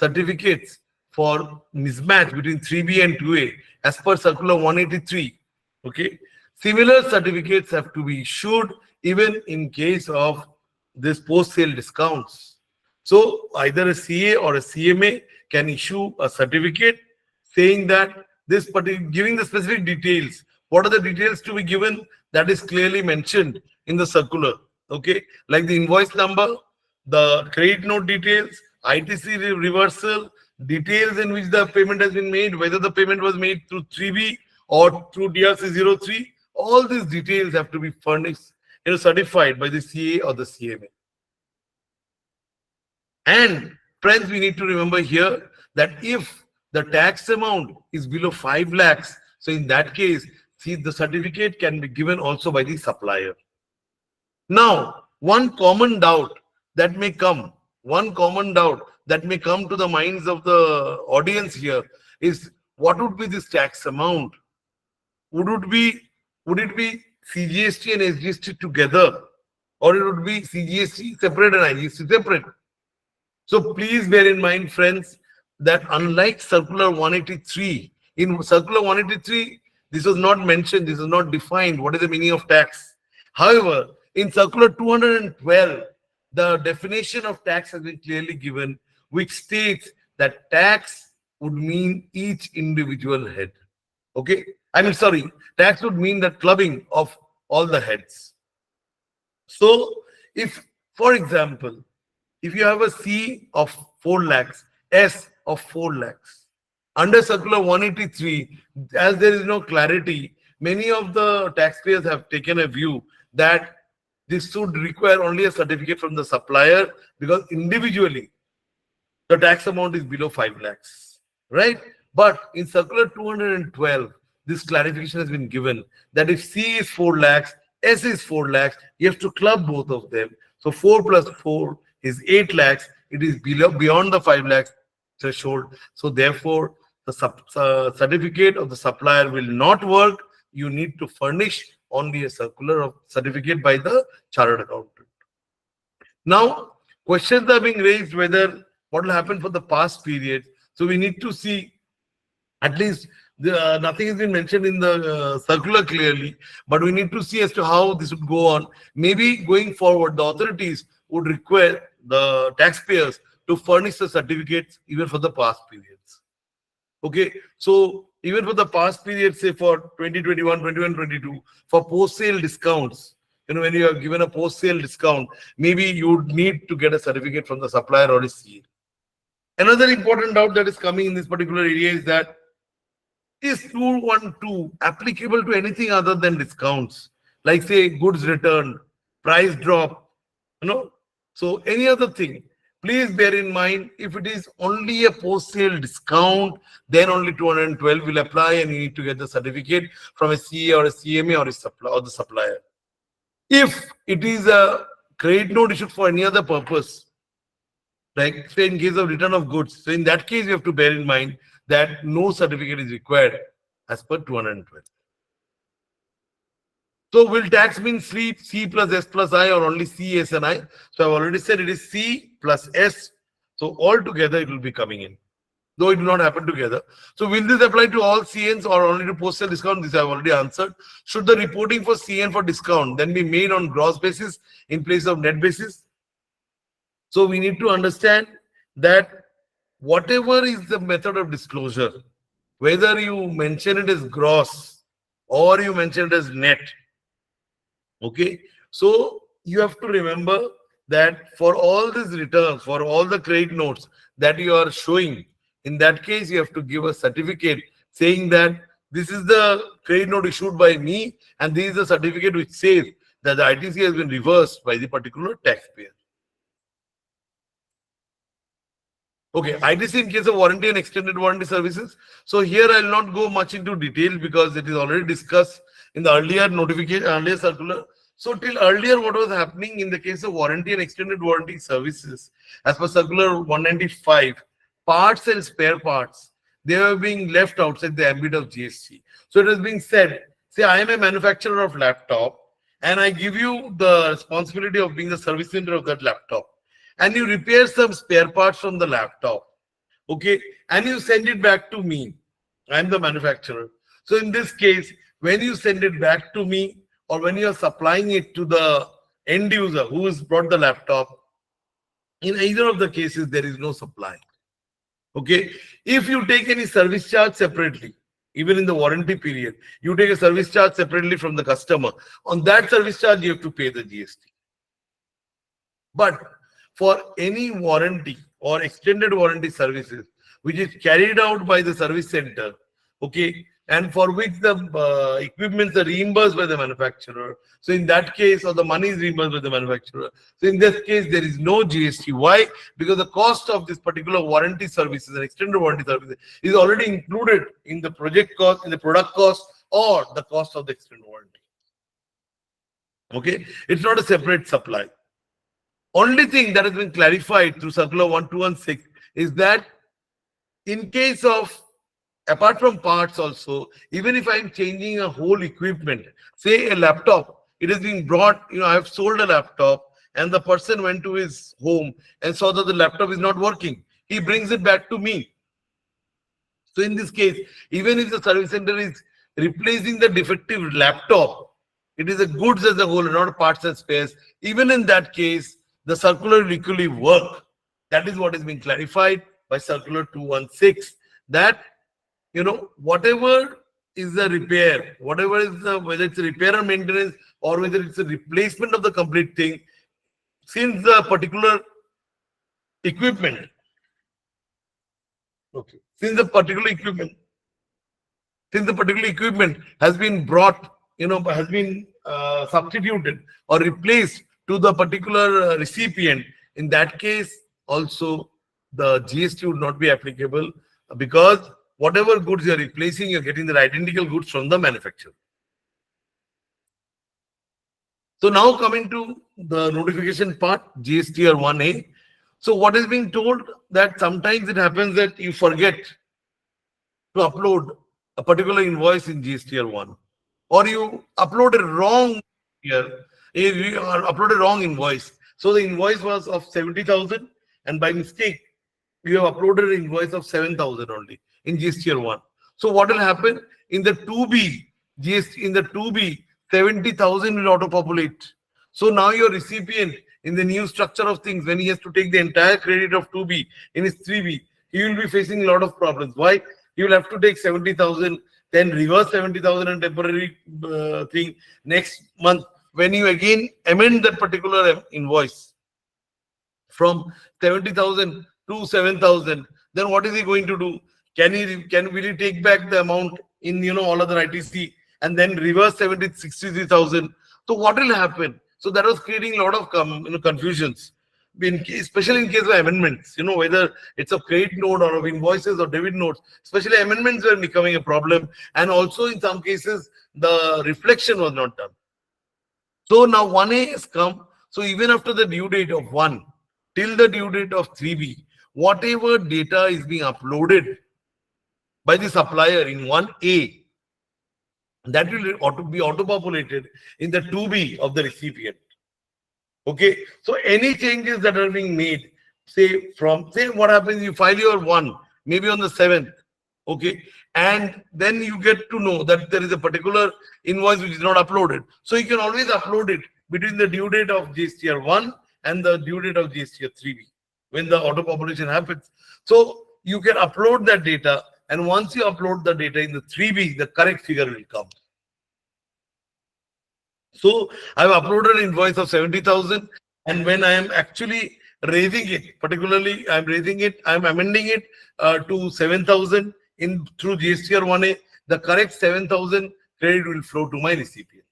certificates for mismatch between 3B and 2A as per Circular 183. Okay, similar certificates have to be issued even in case of this post-sale discounts. So either a CA or a CMA can issue a certificate saying that this particular, giving the specific details. What are the details to be given? That is clearly mentioned in the circular. Okay, like the invoice number, the credit note details, ITC reversal, details in which the payment has been made, whether the payment was made through 3B or through DRC 03. All these details have to be furnished, certified by the CA or the CMA. And friends, we need to remember here that if the tax amount is below 5 lakhs, so in that case, see, the certificate can be given also by the supplier. Now, one common doubt that may come to the minds of the audience here is, what would be this tax amount? Would it be CGST and SGST together, or it would be CGST separate and IGST separate? So please bear in mind, friends, that unlike Circular 183, in Circular 183, this was not mentioned, this is not defined, what is the meaning of tax. However, in Circular 212, the definition of tax has been clearly given, which states that tax would mean each individual head. Okay? Tax would mean the clubbing of all the heads. So, if, for example, if you have a C of 4 lakhs, S of 4 lakhs, under Circular 183, as there is no clarity, many of the taxpayers have taken a view that this should require only a certificate from the supplier because individually the tax amount is below 5 lakhs, right? But in Circular 212, this clarification has been given that if C is 4 lakhs, S is 4 lakhs, you have to club both of them. So 4 plus 4 is 8 lakhs. It is beyond the 5 lakhs threshold. So therefore, the certificate of the supplier will not work. You need to furnish only a circular of certificate by the chartered accountant. Now, questions are being raised whether what will happen for the past period. So we need to see, at least nothing has been mentioned in the circular clearly, but we need to see as to how this would go on. Maybe going forward, the authorities would require the taxpayers to furnish the certificates even for the past periods. Okay, so even for the past period, say for 2021, 21, 22, for post-sale discounts, when you are given a post-sale discount, maybe you would need to get a certificate from the supplier or a CA. Another important doubt that is coming in this particular area is that, is 212 applicable to anything other than discounts? Like say goods returned, price drop, so any other thing. Please bear in mind, if it is only a post-sale discount, then only 212 will apply and you need to get the certificate from a CA or a CMA or the supplier. If it is a credit note issued for any other purpose, like say in case of return of goods, so in that case you have to bear in mind that no certificate is required as per 212. So will tax mean C plus S plus I or only C, S and I? So I've already said it is C plus S. So all together it will be coming in, though it will not happen together. So will this apply to all CNs or only to post-sale discount? This I've already answered. Should the reporting for CN for discount then be made on gross basis in place of net basis? So we need to understand that whatever is the method of disclosure, whether you mention it as gross or you mention it as net, okay, so you have to remember that for all these returns, for all the credit notes that you are showing, in that case you have to give a certificate saying that this is the credit note issued by me and this is the certificate which says that the ITC has been reversed by the particular taxpayer. Okay, ITC in case of warranty and extended warranty services. So here I will not go much into detail because it is already discussed in the earlier notification, earlier circular. So till earlier, what was happening in the case of warranty and extended warranty services, as per circular 195, parts and spare parts, they were being left outside the ambit of GST. So it was being said, say I am a manufacturer of laptop and I give you the responsibility of being the service center of that laptop. And you repair some spare parts from the laptop, okay, and you send it back to me. I'm the manufacturer. So in this case, when you send it back to me or when you are supplying it to the end user who has brought the laptop, in either of the cases, there is no supply. Okay, if you take any service charge separately, even in the warranty period, you take a service charge separately from the customer. On that service charge, you have to pay the GST. But for any warranty or extended warranty services which is carried out by the service center, okay, and for which the equipments are reimbursed by the manufacturer, so in that case, or the money is reimbursed by the manufacturer, so in this case there is no GST. Why? Because the cost of this particular warranty services and extended warranty services is already included in the project cost, in the product cost, or the cost of the extended warranty. Okay, it's not a separate supply. Only thing that has been clarified through circular 1216 is that in case of, apart from parts also, even if I'm changing a whole equipment, say a laptop, it is being brought, I have sold a laptop and the person went to his home and saw that the laptop is not working. He brings it back to me. So in this case, even if the service center is replacing the defective laptop, it is a goods as a whole, not parts and spares. Even in that case, the circular will equally work. That is what is being clarified by circular 216, that whatever is the repair, whatever is the, whether it's a repair or maintenance or whether it's a replacement of the complete thing, since the particular equipment, okay, since the particular equipment has been brought, has been substituted or replaced to the particular recipient, in that case also the GST would not be applicable, because whatever goods you're replacing, you're getting the identical goods from the manufacturer. So now coming to the notification part, GSTR 1A. So what is being told, that sometimes it happens that you forget to upload a particular invoice in GSTR 1, or you upload a wrong here. You upload a wrong invoice. So the invoice was of 70,000 and by mistake you have uploaded an invoice of 7,000 only in GST 1. So what will happen in the 2B GST, in the 2B 70,000 will auto-populate. So now your recipient in the new structure of things, when he has to take the entire credit of 2B in his 3B, he will be facing a lot of problems. Why? He will have to take 70,000, then reverse 70,000 and temporary thing next month. When you again amend that particular invoice from 70,000 to 7,000, then what is he going to do? Will he take back the amount in all other ITC and then reverse 63,000? So what will happen? So that was creating a lot of confusions, especially in case of amendments. Whether it's a credit note or of invoices or debit notes, especially amendments were becoming a problem, and also in some cases the reflection was not done. So now 1A has come. So even after the due date of 1 till the due date of 3B, whatever data is being uploaded by the supplier in 1A, that will be auto-populated in the 2B of the recipient. Okay, so any changes that are being made, say what happens, you file your 1, maybe on the 7th, okay, and then you get to know that there is a particular invoice which is not uploaded. So you can always upload it between the due date of GSTR 1 and the due date of GSTR 3B when the auto-population happens. So you can upload that data, and once you upload the data in the 3B, the correct figure will come. So I've uploaded an invoice of 70,000, and when I am actually raising it, particularly I'm amending it to 7,000 through GSTR 1A, the correct 7,000 credit will flow to my recipient.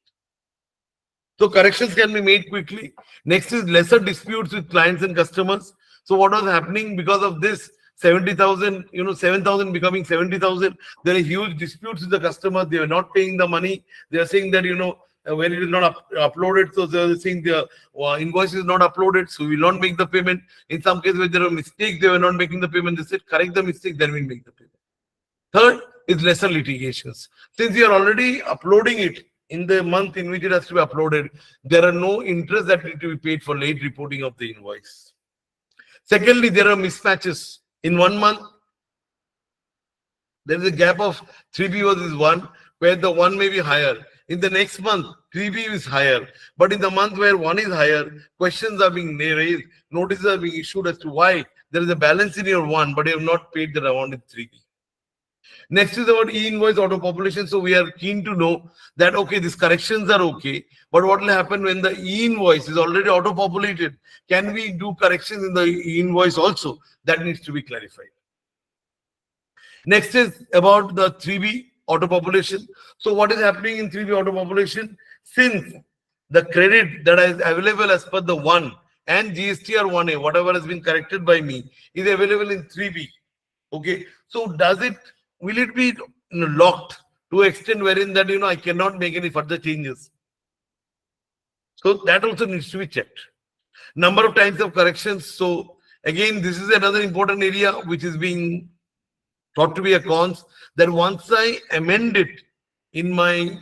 So corrections can be made quickly. Next is lesser disputes with clients and customers. So what was happening because of this 70,000, 7,000 becoming 70,000, there are huge disputes with the customers. They are not paying the money. They are saying that, when it is not uploaded, so they are saying the invoice is not uploaded, so we will not make the payment. In some cases, when there are mistakes, they were not making the payment. They said, correct the mistake, then we'll make the payment. Third is lesser litigations. Since you are already uploading it in the month in which it has to be uploaded, there are no interest that need to be paid for late reporting of the invoice. Secondly, there are mismatches. In 1 month, there is a gap of 3B versus 1, where the 1 may be higher. In the next month, 3B is higher. But in the month where 1 is higher, questions are being raised, notices are being issued as to why there is a balance in your 1, but you have not paid the amount in 3B. Next is about e-invoice auto-population. So we are keen to know that, okay, these corrections are okay, but what will happen when the e-invoice is already auto-populated? Can we do corrections in the e-invoice also? That needs to be clarified. Next is about the 3B auto-population. So what is happening in 3B auto-population? Since the credit that is available as per the 1 and GSTR 1A, whatever has been corrected by me, is available in 3B. Okay, so will it be locked to extent wherein that I cannot make any further changes? So that also needs to be checked. Number of times of corrections. So again, this is another important area which is being thought to be a cons, that once I amend it in my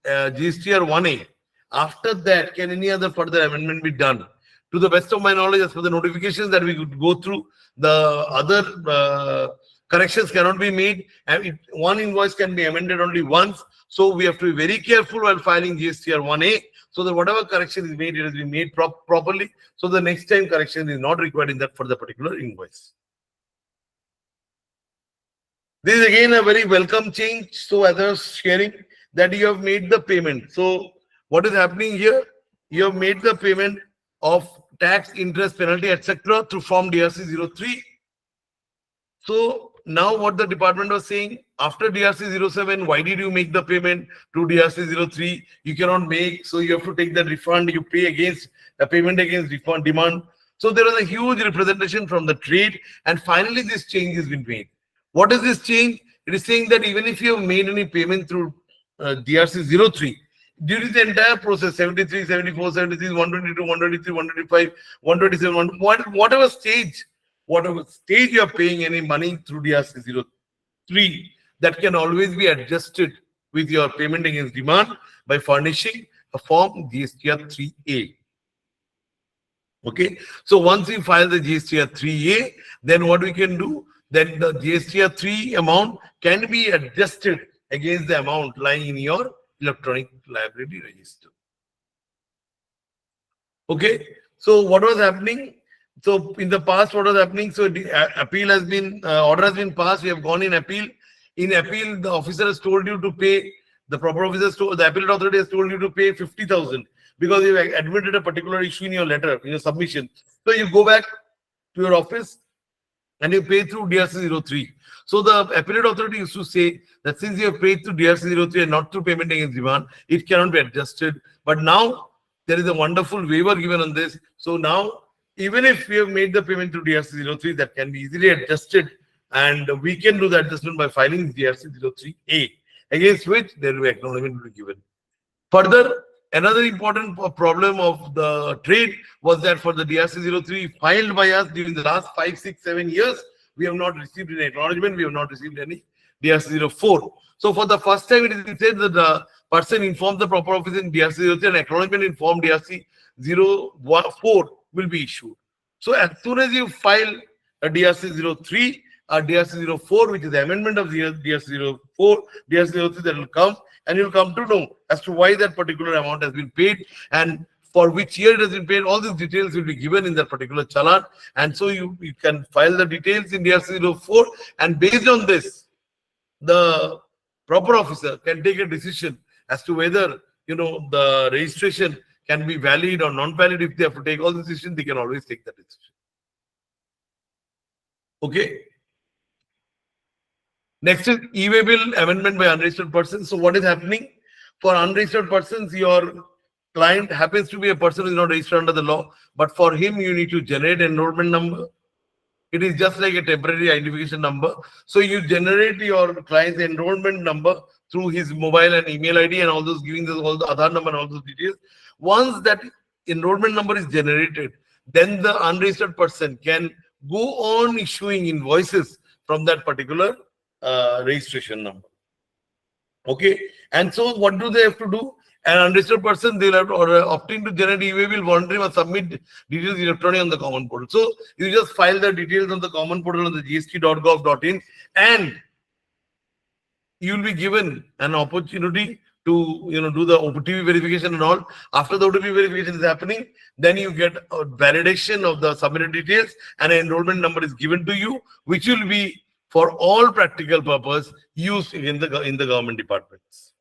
GSTR 1A, after that, can any other further amendment be done? To the best of my knowledge, as per the notifications that we could go through, the other corrections cannot be made, and one invoice can be amended only once. So we have to be very careful while filing GSTR 1A, so that whatever correction is made, it has been made properly. So the next time correction is not required in that for the particular invoice. This is again a very welcome change. So as I was sharing, that you have made the payment. So what is happening here? You have made the payment of tax, interest, penalty, etc. through form DRC 03. So now what the department was saying, after DRC 07, why did you make the payment to DRC 03? You cannot make, so you have to take that refund. You pay against the payment against refund demand. So there was a huge representation from the trade, and finally this change has been made. What is this change? It is saying that even if you have made any payment through DRC 03, during the entire process, 73, 74, 76, 122, 123, 125, 127, whatever stage you are paying any money through DRC 03, that can always be adjusted with your payment against demand by furnishing a form GSTR 3A. Okay. So once we file the GSTR 3A, then what we can do, then the GSTR 3 amount can be adjusted against the amount lying in your electronic liability register. Okay. So what was happening? So in the past, what was happening? So the appeal has been, order has been passed. We have gone in appeal. In appeal, the officer has told you to pay, the proper officer has told, the appellate authority has told you to pay 50,000 because you admitted a particular issue in your letter, in your submission. So you go back to your office and you pay through DRC 03. So the appellate authority used to say that since you have paid through DRC 03 and not through payment against demand, it cannot be adjusted. But now there is a wonderful waiver given on this. So now, even if we have made the payment through DRC 03, that can be easily adjusted, and we can do the adjustment by filing DRC 03A, against which there will be acknowledgement will be given. Further, another important problem of the trade was that for the DRC 03 filed by us during the last 5, 6, 7 years, we have not received any acknowledgement, we have not received any DRC 04. So for the first time, it is said that the person informs the proper office in DRC 03 and acknowledgement in form DRC 04 will be issued. So as soon as you file a DRC 03 or DRC 04, which is the amendment of the DRC 04, DRC 03, that will come, and you'll come to know as to why that particular amount has been paid and for which year it has been paid. All these details will be given in that particular challan, and so you can file the details in DRC 04, and based on this, the proper officer can take a decision as to whether the registration can be valid or non-valid. If they have to take all the decisions, they can always take that decision. Okay. Next is e-way bill amendment by unregistered persons. So what is happening? For unregistered persons, your client happens to be a person who is not registered under the law, but for him, you need to generate enrollment number. It is just like a temporary identification number. So you generate your client's enrollment number through his mobile and email ID and all those, giving all the Aadhaar number and all those details. Once that enrollment number is generated, then the unregistered person can go on issuing invoices from that particular registration number. Okay. And so what do they have to do? An unregistered person, they'll have to, or opting to generate e-way bill voluntarily must submit details electronically on the common portal. So you just file the details on the common portal on the gst.gov.in, and you will be given an opportunity to do the OTP verification and all. After the OTP verification is happening, then you get a validation of the submitted details and an enrollment number is given to you, which will be for all practical purpose used in the government departments.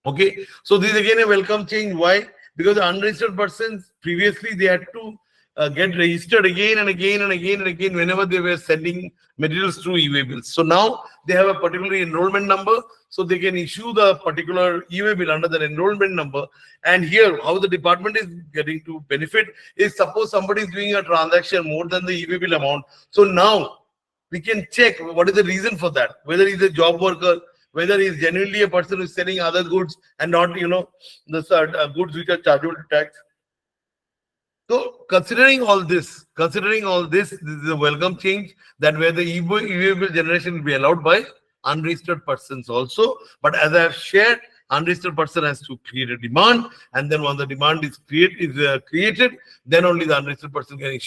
Okay, so this is again a welcome change. Why? Because the unregistered persons previously they had to get registered again and again and again and again whenever they were sending materials through e-way bills. So now they have a particular enrollment number, so they can issue the particular e-way bill under that enrollment number. And here, how the department is getting to benefit is, suppose somebody is doing a transaction more than the e-way bill amount. So now we can check what is the reason for that, whether he's a job worker, whether he is genuinely a person who is selling other goods and not, the goods which are chargeable to tax. So considering all this, this is a welcome change, that where the e-way bill generation will be allowed by unregistered persons also. But as I have shared, unregistered person has to create a demand, and then once the demand is created, then only the unregistered person can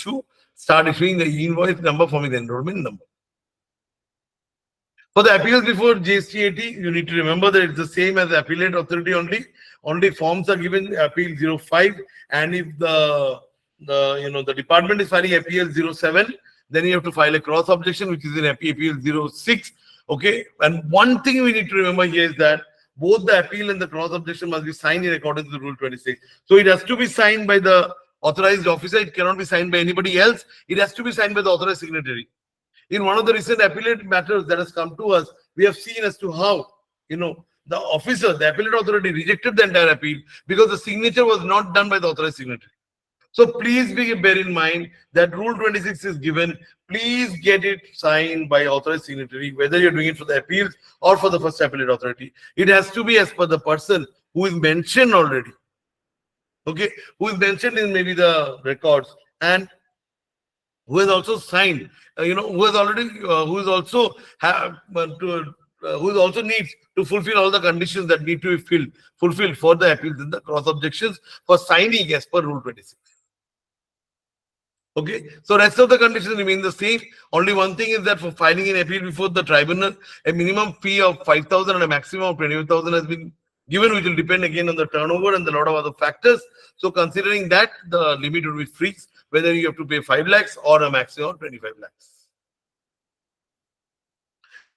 start issuing the invoice number from his enrollment number. For the appeals before GST 80, you need to remember that it's the same as the appellate authority only. Only forms are given, appeal 05, and if the department is filing appeal 07, then you have to file a cross objection, which is in appeal 06. Okay, and one thing we need to remember here is that both the appeal and the cross objection must be signed in accordance with Rule 26. So it has to be signed by the authorized officer. It cannot be signed by anybody else. It has to be signed by the authorized signatory. In one of the recent appellate matters that has come to us, we have seen as to how, the officer, the appellate authority rejected the entire appeal because the signature was not done by the authorized signatory. So please bear in mind that Rule 26 is given. Please get it signed by authorized signatory, whether you're doing it for the appeals or for the first appellate authority. It has to be as per the person who is mentioned already. Okay, who is mentioned in maybe the records, and who has also signed, who also needs to fulfill all the conditions that need to be fulfilled for the appeals and the cross objections for signing as per Rule 26. Okay, so rest of the conditions remain the same. Only one thing is that for filing an appeal before the tribunal, a minimum fee of 5,000 and a maximum of 25,000 has been given, which will depend again on the turnover and a lot of other factors. So considering that, the limit will be fixed, whether you have to pay 5 lakhs or a maximum of 25 lakhs.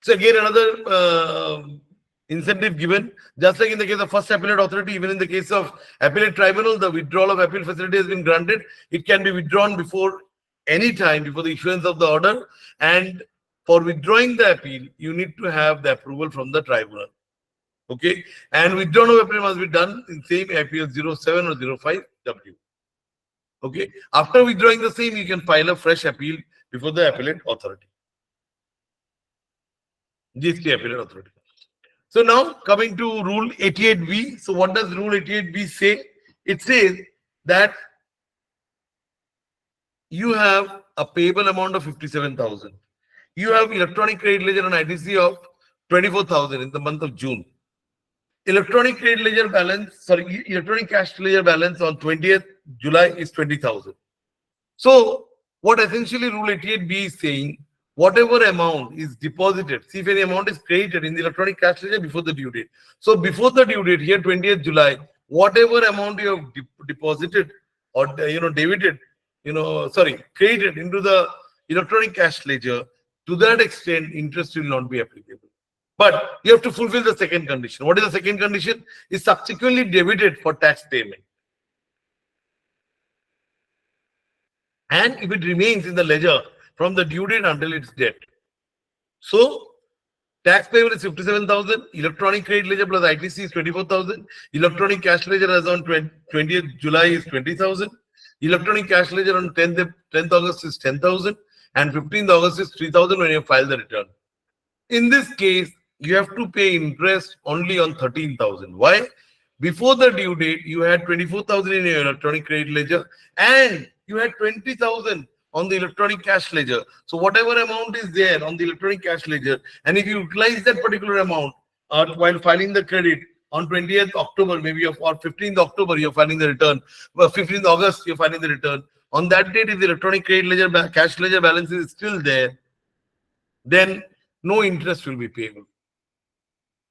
So again, another incentive given, just like in the case of first appellate authority, even in the case of appellate tribunal, the withdrawal of appeal facility has been granted. It can be withdrawn before any time before the issuance of the order, and for withdrawing the appeal, you need to have the approval from the tribunal. Okay, and withdrawal of appeal must be done in same appeal 07 or 05W. Okay, after withdrawing the same, you can file a fresh appeal before the appellate authority, GST appellate authority. So now coming to Rule 88B. So what does Rule 88B say? It says that you have a payable amount of 57,000. You have electronic credit ledger and ITC of 24,000 in the month of June. Electronic credit ledger balance, electronic cash ledger balance on 20th July is 20,000. So what essentially Rule 88B is saying, whatever amount is deposited, see if any amount is created in the electronic cash ledger before the due date. So before the due date, here 20th July, whatever amount you have deposited or debited, created into the electronic cash ledger, to that extent, interest will not be applicable. But you have to fulfill the second condition. What is the second condition? Is subsequently debited for tax payment. And if it remains in the ledger from the due date until its debt. So, tax payable is 57,000, electronic credit ledger plus ITC is 24,000, electronic cash ledger as on 20th July is 20,000, electronic cash ledger on 10th August is 10,000, and 15th August is 3,000 when you file the return. In this case, you have to pay interest only on 13,000. Why? Before the due date, you had 24,000 in your electronic credit ledger and you had 20,000 on the electronic cash ledger. So whatever amount is there on the electronic cash ledger, and if you utilize that particular amount while filing the credit on 20th October, maybe or 15th October, you're filing the return, 15th August, you're filing the return. On that date, if the electronic credit ledger, cash ledger balance is still there, then no interest will be payable.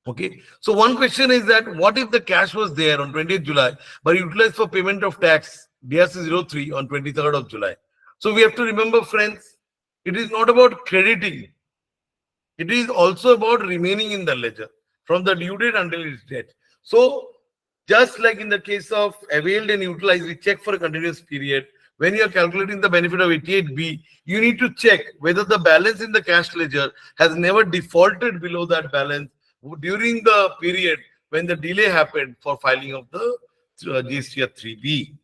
Okay. So one question is that what if the cash was there on 20th July, but utilized for payment of tax, DRC 03 on 23rd of July. So we have to remember, friends, it is not about crediting. It is also about remaining in the ledger from the due date until its debt. So just like in the case of availed and utilized, we check for a continuous period. When you are calculating the benefit of 88B, you need to check whether the balance in the cash ledger has never defaulted below that balance during the period when the delay happened for filing of the GST 3B.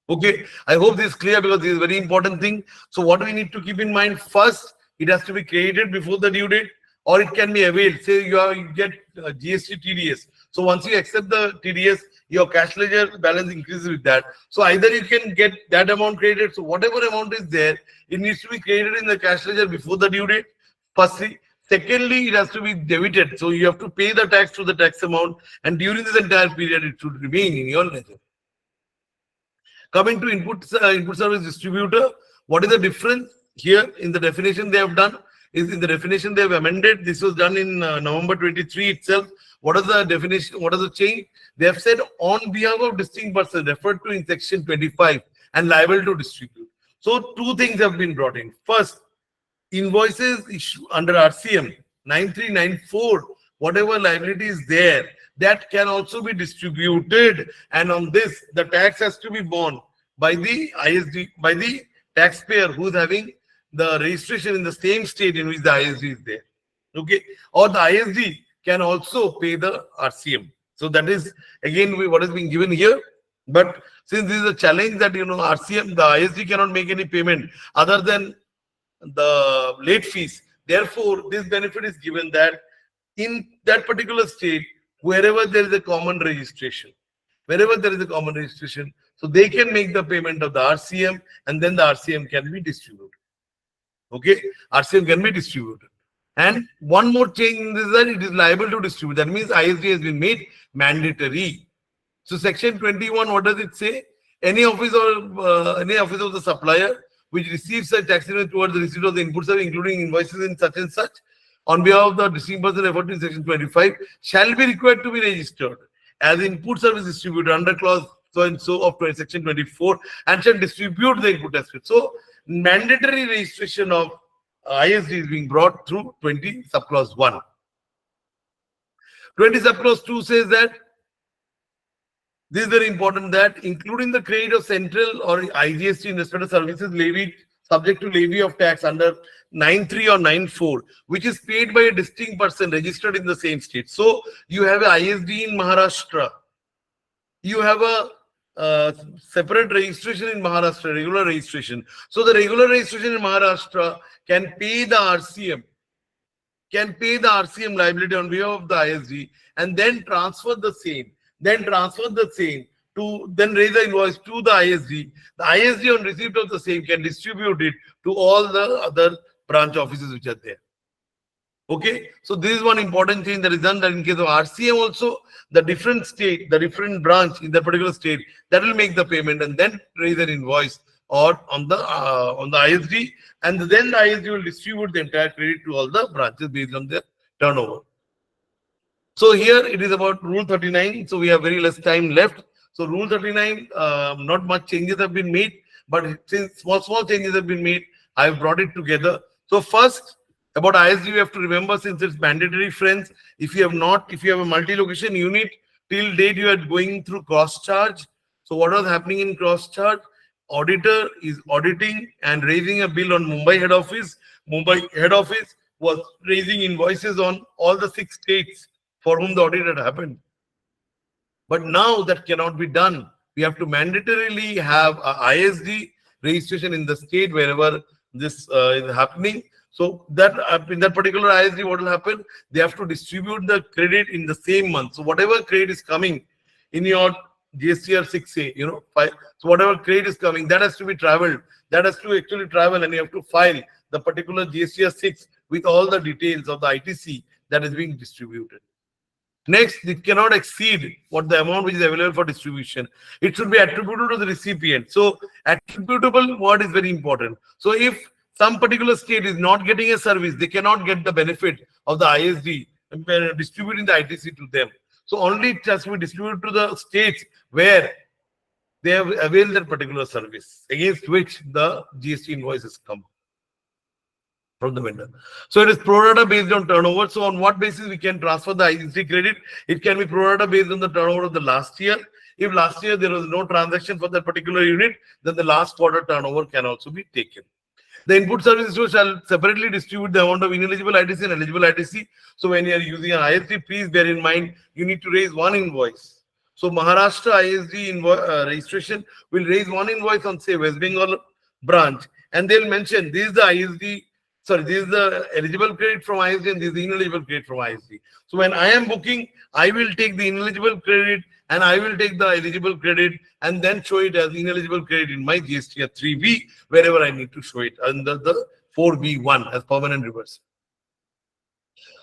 Okay, I hope this is clear because this is a very important thing. So what we need to keep in mind, first, it has to be created before the due date, or it can be availed. Say you get GST TDS. So once you accept the TDS, your cash ledger balance increases with that. So either you can get that amount created. So whatever amount is there, it needs to be created in the cash ledger before the due date. Firstly. Secondly, it has to be debited. So you have to pay the tax to the tax amount, and during this entire period, it should remain in your ledger. Coming to input service distributor, what is the difference here in the definition they have done? Is in the definition they have amended. This was done in November 23 itself. What is the definition? What is the change? They have said on behalf of distinct person referred to in section 25 and liable to distribute. So two things have been brought in. First, invoices issued under RCM 9394, whatever liability is there, that can also be distributed, and on this the tax has to be borne by the ISD, by the taxpayer who is having the registration in the same state in which the ISD is there. Okay, or the ISD can also pay the RCM. So that is again what is being given here. But since this is a challenge that RCM, the ISD cannot make any payment other than the late fees. Therefore, this benefit is given that in that particular state, wherever there is a common registration, so they can make the payment of the RCM, and then the RCM can be distributed. Okay, RCM can be distributed. And one more change in this is that it is liable to distribute. That means ISD has been made mandatory. So section 21, what does it say? any office or any office of the supplier which receives a tax invoice towards the receipt of the input service, including invoices in such and such, on behalf of the distributing person referred to in section 25, shall be required to be registered as input service distributor under clause so and so of section 24 and shall distribute the input tax credit. So mandatory registration of ISD is being brought through 20 subclause 1. 20 subclause 2 says that this is very important, that including the credit of central or IGST in respect of services levied subject to levy of tax under 9.3 or 9.4, which is paid by a distinct person registered in the same state. So you have a ISD in Maharashtra. You have a separate registration in Maharashtra, regular registration. So the regular registration in Maharashtra can pay the RCM, liability on behalf of the ISD and then transfer the same. To then raise the invoice to the ISD. The ISD on receipt of the same can distribute it to all the other branch offices which are there. Okay, so this is one important thing that is done, that in case of RCM also, the different state, the different branch in that particular state, that will make the payment and then raise an invoice or on the ISD, and then the ISD will distribute the entire credit to all the branches based on their turnover. So here it is about Rule 39. So we have very less time left. So Rule 39, not much changes have been made, but since small changes have been made, I have brought it together. So first, about ISD, we have to remember, since it's mandatory, friends, if you have a multi-location unit, till date you are going through cross charge. So what was happening in cross charge? Auditor is auditing and raising a bill on Mumbai head office. Mumbai head office was raising invoices on all the 6 states for whom the audit had happened. But now that cannot be done. We have to mandatorily have a ISD registration in the state wherever this is happening. So that in that particular ISD, what will happen? They have to distribute the credit in the same month. So whatever credit is coming in your GSTR 6A, so whatever credit is coming, that has to be traveled. That has to actually travel, and you have to file the particular GSTR 6 with all the details of the ITC that is being distributed. Next, it cannot exceed what the amount which is available for distribution. It should be attributable to the recipient. So attributable word is very important. So if some particular state is not getting a service, they cannot get the benefit of the ISD distributing the ITC to them. So only it has to be distributed to the states where they have availed that particular service against which the GST invoices come from the vendor. So it is pro rata based on turnover. So on what basis we can transfer the ISD credit? It can be pro rata based on the turnover of the last year. If last year there was no transaction for that particular unit, then the last quarter turnover can also be taken. The input service shall separately distribute the amount of ineligible ITC and eligible ITC. So when you are using an ISD, please bear in mind, you need to raise one invoice. So Maharashtra ISD registration will raise one invoice on, say, West Bengal branch, and they'll mention this is the ISD. Sorry, this is the eligible credit from ISD and this is the ineligible credit from ISD. So when I am booking, I will take the ineligible credit and I will take the eligible credit and then show it as ineligible credit in my GSTR 3B, wherever I need to show it under the 4B1 as permanent reverse.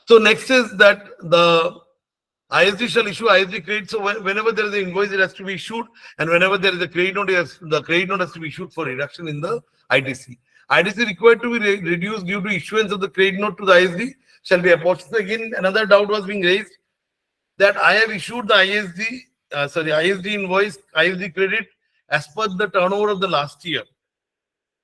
So next is that the ISD shall issue ISD credit. So whenever there is an invoice, it has to be issued, and whenever there is a credit note, the credit note has to be issued for reduction in the ITC. ITC required to be reduced due to issuance of the credit note to the ISD shall be apportioned. Again, another doubt was being raised that I have issued the ISD invoice, ISD credit as per the turnover of the last year.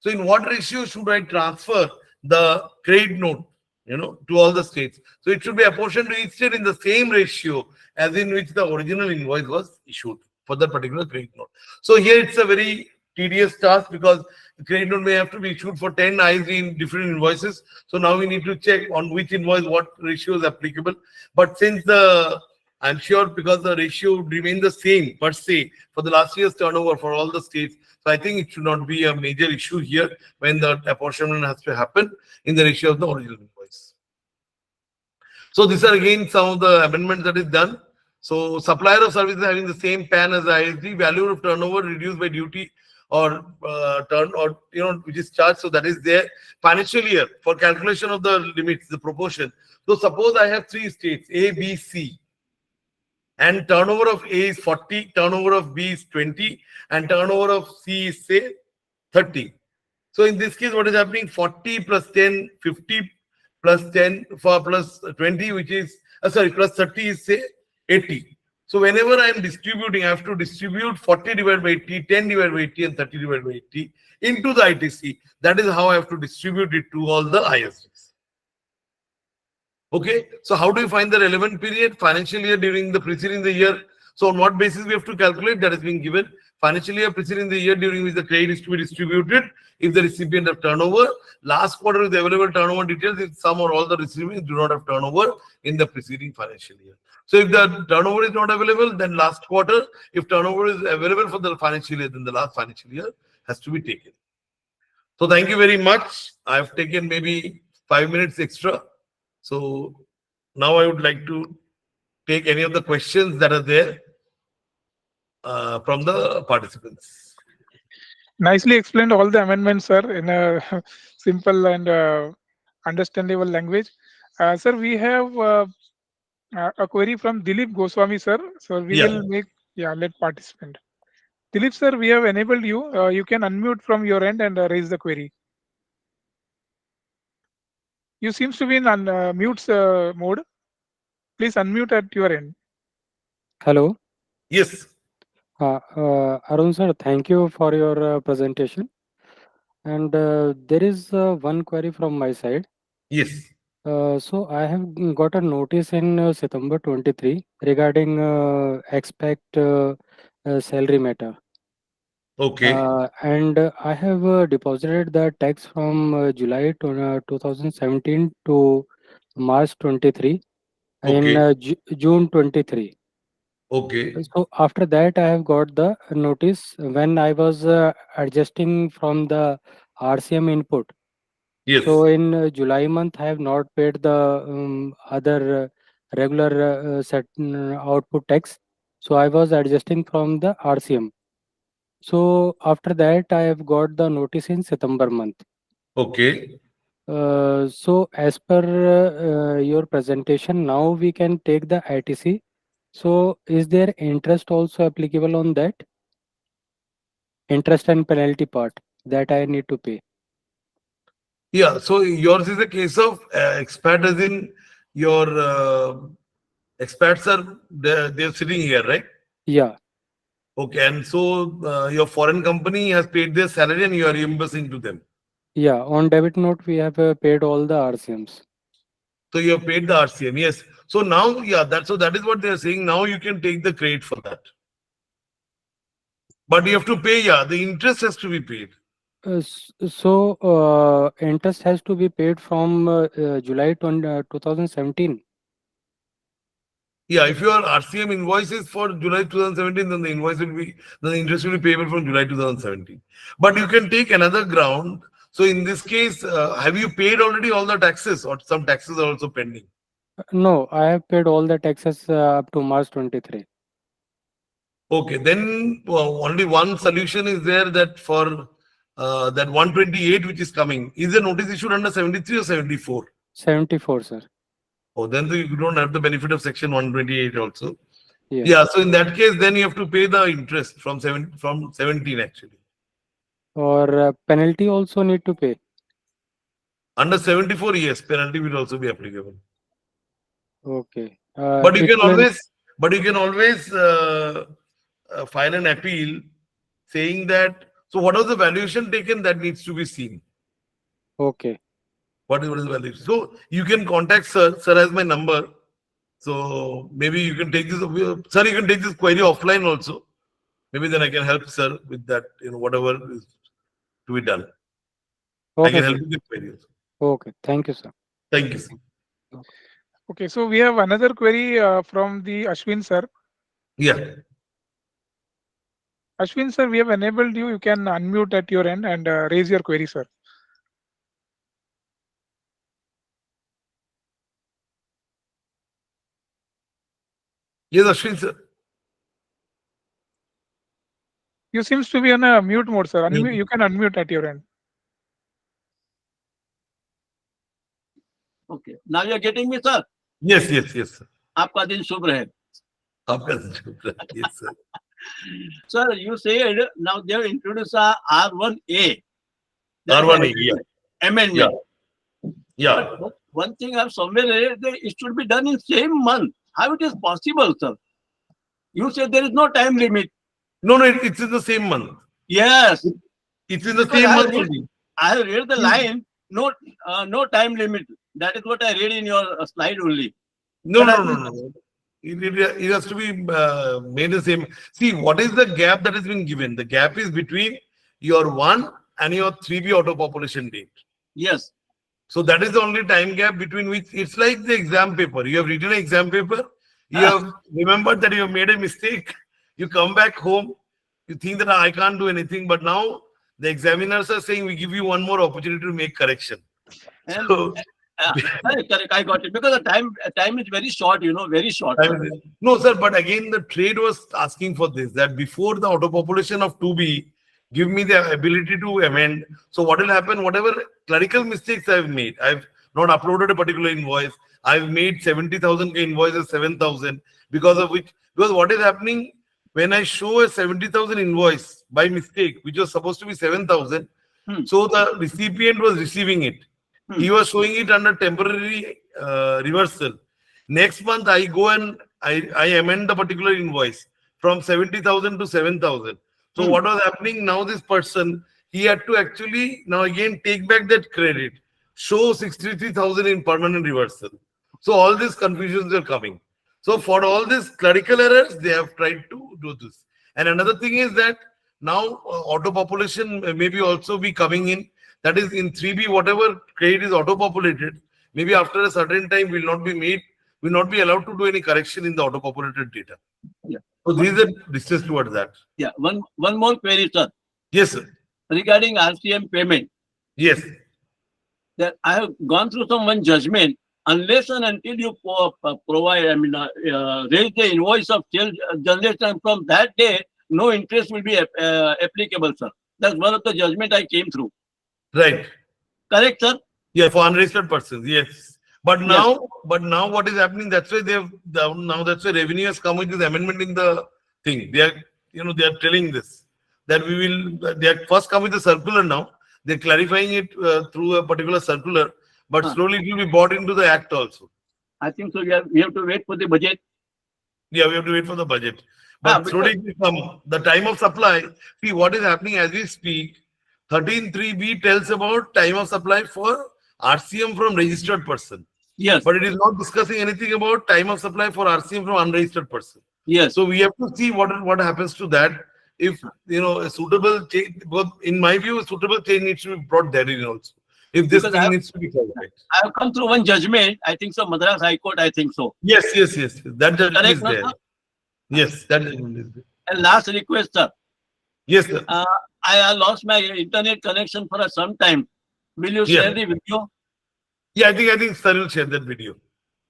So in what ratio should I transfer the credit note, to all the states? So it should be apportioned to each state in the same ratio as in which the original invoice was issued for that particular credit note. So here it's a very tedious task because the credit note may have to be issued for 10 ISD in different invoices. So now we need to check on which invoice what ratio is applicable. But since I'm sure because the ratio would remain the same per se for the last year's turnover for all the states, so I think it should not be a major issue here when the apportionment has to happen in the ratio of the original invoice. So these are again some of the amendments that is done. So supplier of services having the same PAN as the ISD, value of turnover reduced by duty or which is charged. So that is there. Financial year for calculation of the limits, the proportion. So suppose I have 3 states, A, B, C. and turnover of A is 40, turnover of B is 20, and turnover of C is say 30. So in this case, what is happening? 40 plus 10, 50 plus 10 for plus 20, which is plus 30 is say 80. So whenever I am distributing, I have to distribute 40 divided by 80, 10 divided by 80, and 30 divided by 80 into the ITC. That is how I have to distribute it to all the ISDs. Okay, so how do you find the relevant period? Financial year during the preceding the year. So on what basis we have to calculate? That has been given. Financial year preceding the year during which the credit is to be distributed if the recipient of turnover. Last quarter with the available turnover details if some or all the recipients do not have turnover in the preceding financial year. So if the turnover is not available, then last quarter. If turnover is available for the financial year, then the last financial year has to be taken. So thank you very much. I have taken maybe 5 minutes extra. So now I would like to take any of the questions that are there from the participants. Nicely explained all the amendments, sir, in a simple and understandable language. Sir, we have a query from Dilip Goswami, sir. So we Yeah. will make, let participant. Dilip, sir, we have enabled you. You can unmute from your end and raise the query. You seems to be in mute mode. Please unmute at your end. Hello. Yes. Arun sir, thank you for your presentation. And there is one query from my side. Yes. So I have got a notice in September 23 regarding expect salary matter. Okay. And I have deposited the tax from July 2017 to March 23 in Okay. June 23. Okay. So after that, I have got the notice when I was adjusting from the RCM input. Yes. So in July month, I have not paid the other regular set output tax. So I was adjusting from the RCM. So after that, I have got the notice in September month. Okay. So as per your presentation, now we can take the ITC. So is there interest also applicable on that? Interest and penalty part that I need to pay. Yeah. So yours is a case of expat, as in your expats are they're sitting here, right? Yeah, Okay. And so your foreign company has paid their salary and you are reimbursing to them. yeah. On debit note, we have paid all the RCMs. So you have paid the RCM. Yes. So now, yeah, that is what they are saying. Now you can take the credit for that. But you have to pay, yeah, the interest has to be paid. So interest has to be paid from July 2017. Yeah, if your RCM invoices for July 2017, then the interest will be payable from July 2017. But you can take another ground. So in this case, have you paid already all the taxes or some taxes are also pending? No, I have paid all the taxes up to March 23. Okay, then only one solution is there, that for that 128 which is coming. Is the notice issued under 73 or 74? 74, sir. Oh, then you don't have the benefit of section 128 also. Yes. Yeah, so in that case, then you have to pay the interest from 17 actually. Or penalty also need to pay. Under 74, yes, penalty will also be applicable. Okay. But you It can means always file an appeal saying that. So what was the valuation taken, that needs to be seen. okay. What is the valuation? So you can contact sir. Sir has my number. So maybe you can take this, sir. You can take this query offline also. Maybe then I can help sir with that. Whatever is to be done. I Okay, can help sir. you with query also. Okay. Thank you, sir. Thank you, sir. Okay, so we have another query from the Ashwin, sir. Yeah. Ashwin, sir, we have enabled you. You can unmute at your end and raise your query, sir. Yes, Ashwin, sir. You seems to be on a mute mode, sir. Yeah. You can unmute at your end. Okay. Now you are getting me, sir. Yes, yes, yes, sir. आपका दिन शुभ रहे. Arup Dasgupta. Yes, sir. Sir, you said now they have introduced a R1A. That is R1A, yeah. amendment. Yeah. But one thing I've somewhere read that it should be done in same month. How it is possible, sir? You said there is no time limit. No, it's in the same month. Yes. It's in the Because same I month read- only. I have read the line, no time limit. That is what I read in your slide only. No, But no, no, no. It has to be made the same. See, what is the gap that has been given? The gap is between your 1 and your 3B auto population date. Yes. So that is the only time gap between which it's like the exam paper. You have written an exam paper. You have remembered that you have made a mistake. You come back home. You think that I can't do anything. But now the examiners are saying we give you one more opportunity to make correction. And So, correct, I got it. Because the time is very short, very short. no, sir, but again, the trade was asking for this, that before the auto population of 2B, give me the ability to amend. So what will happen, whatever clerical mistakes I've made, I've not uploaded a particular invoice, I've made 70,000 invoices, 7,000, because what is happening, when I show a 70,000 invoice by mistake, which was supposed to be 7,000, so the recipient was receiving it. He was showing it under temporary reversal. Next month, I go and I amend the particular invoice from 70,000 to 7,000. So what was happening now? This person, he had to actually now again take back that credit, show 63,000 in permanent reversal. So all these confusions are coming. So for all these clerical errors, they have tried to do this. And another thing is that now auto population maybe also be coming in. That is in 3B, whatever credit is auto-populated, maybe after a certain time will not be allowed to do any correction in the auto-populated data. Yeah. So these are distance towards that. Yeah. One more query, sir. Yes, sir. Regarding RCM payment. Yes. That I have gone through one judgment. Unless and until you provide, raise the invoice of sales generation from that day, no interest will be applicable, sir. That's one of the judgment I came through. Right. Correct, sir? Yeah, for unregistered persons, yes. But now what is happening? That's why that's why revenue has come with this amendment in the thing. They are telling this that they are first come with the circular now. They're clarifying it through a particular circular, but slowly it will be brought into the act also. I think so. We have to wait for the budget. Yeah, we have to wait for the budget. But slowly it will come. The time of supply. See what is happening as we speak. 13.3b tells about time of supply for RCM from registered person. Yes. But it is not discussing anything about time of supply for RCM from unregistered person. Yes. So we have to see what happens to that. If a suitable change, but in my view, a suitable change needs to be brought there in also. If this thing needs to be clarified. I have come through one judgment. I think so. Madras High Court. I think so. Yes. That judgment is Correct, there. sir? Yes, that judgment is there. And last request, sir. Yes, sir. I lost my internet connection for some time. Will you share the video? Yeah, I think Sir will share that video.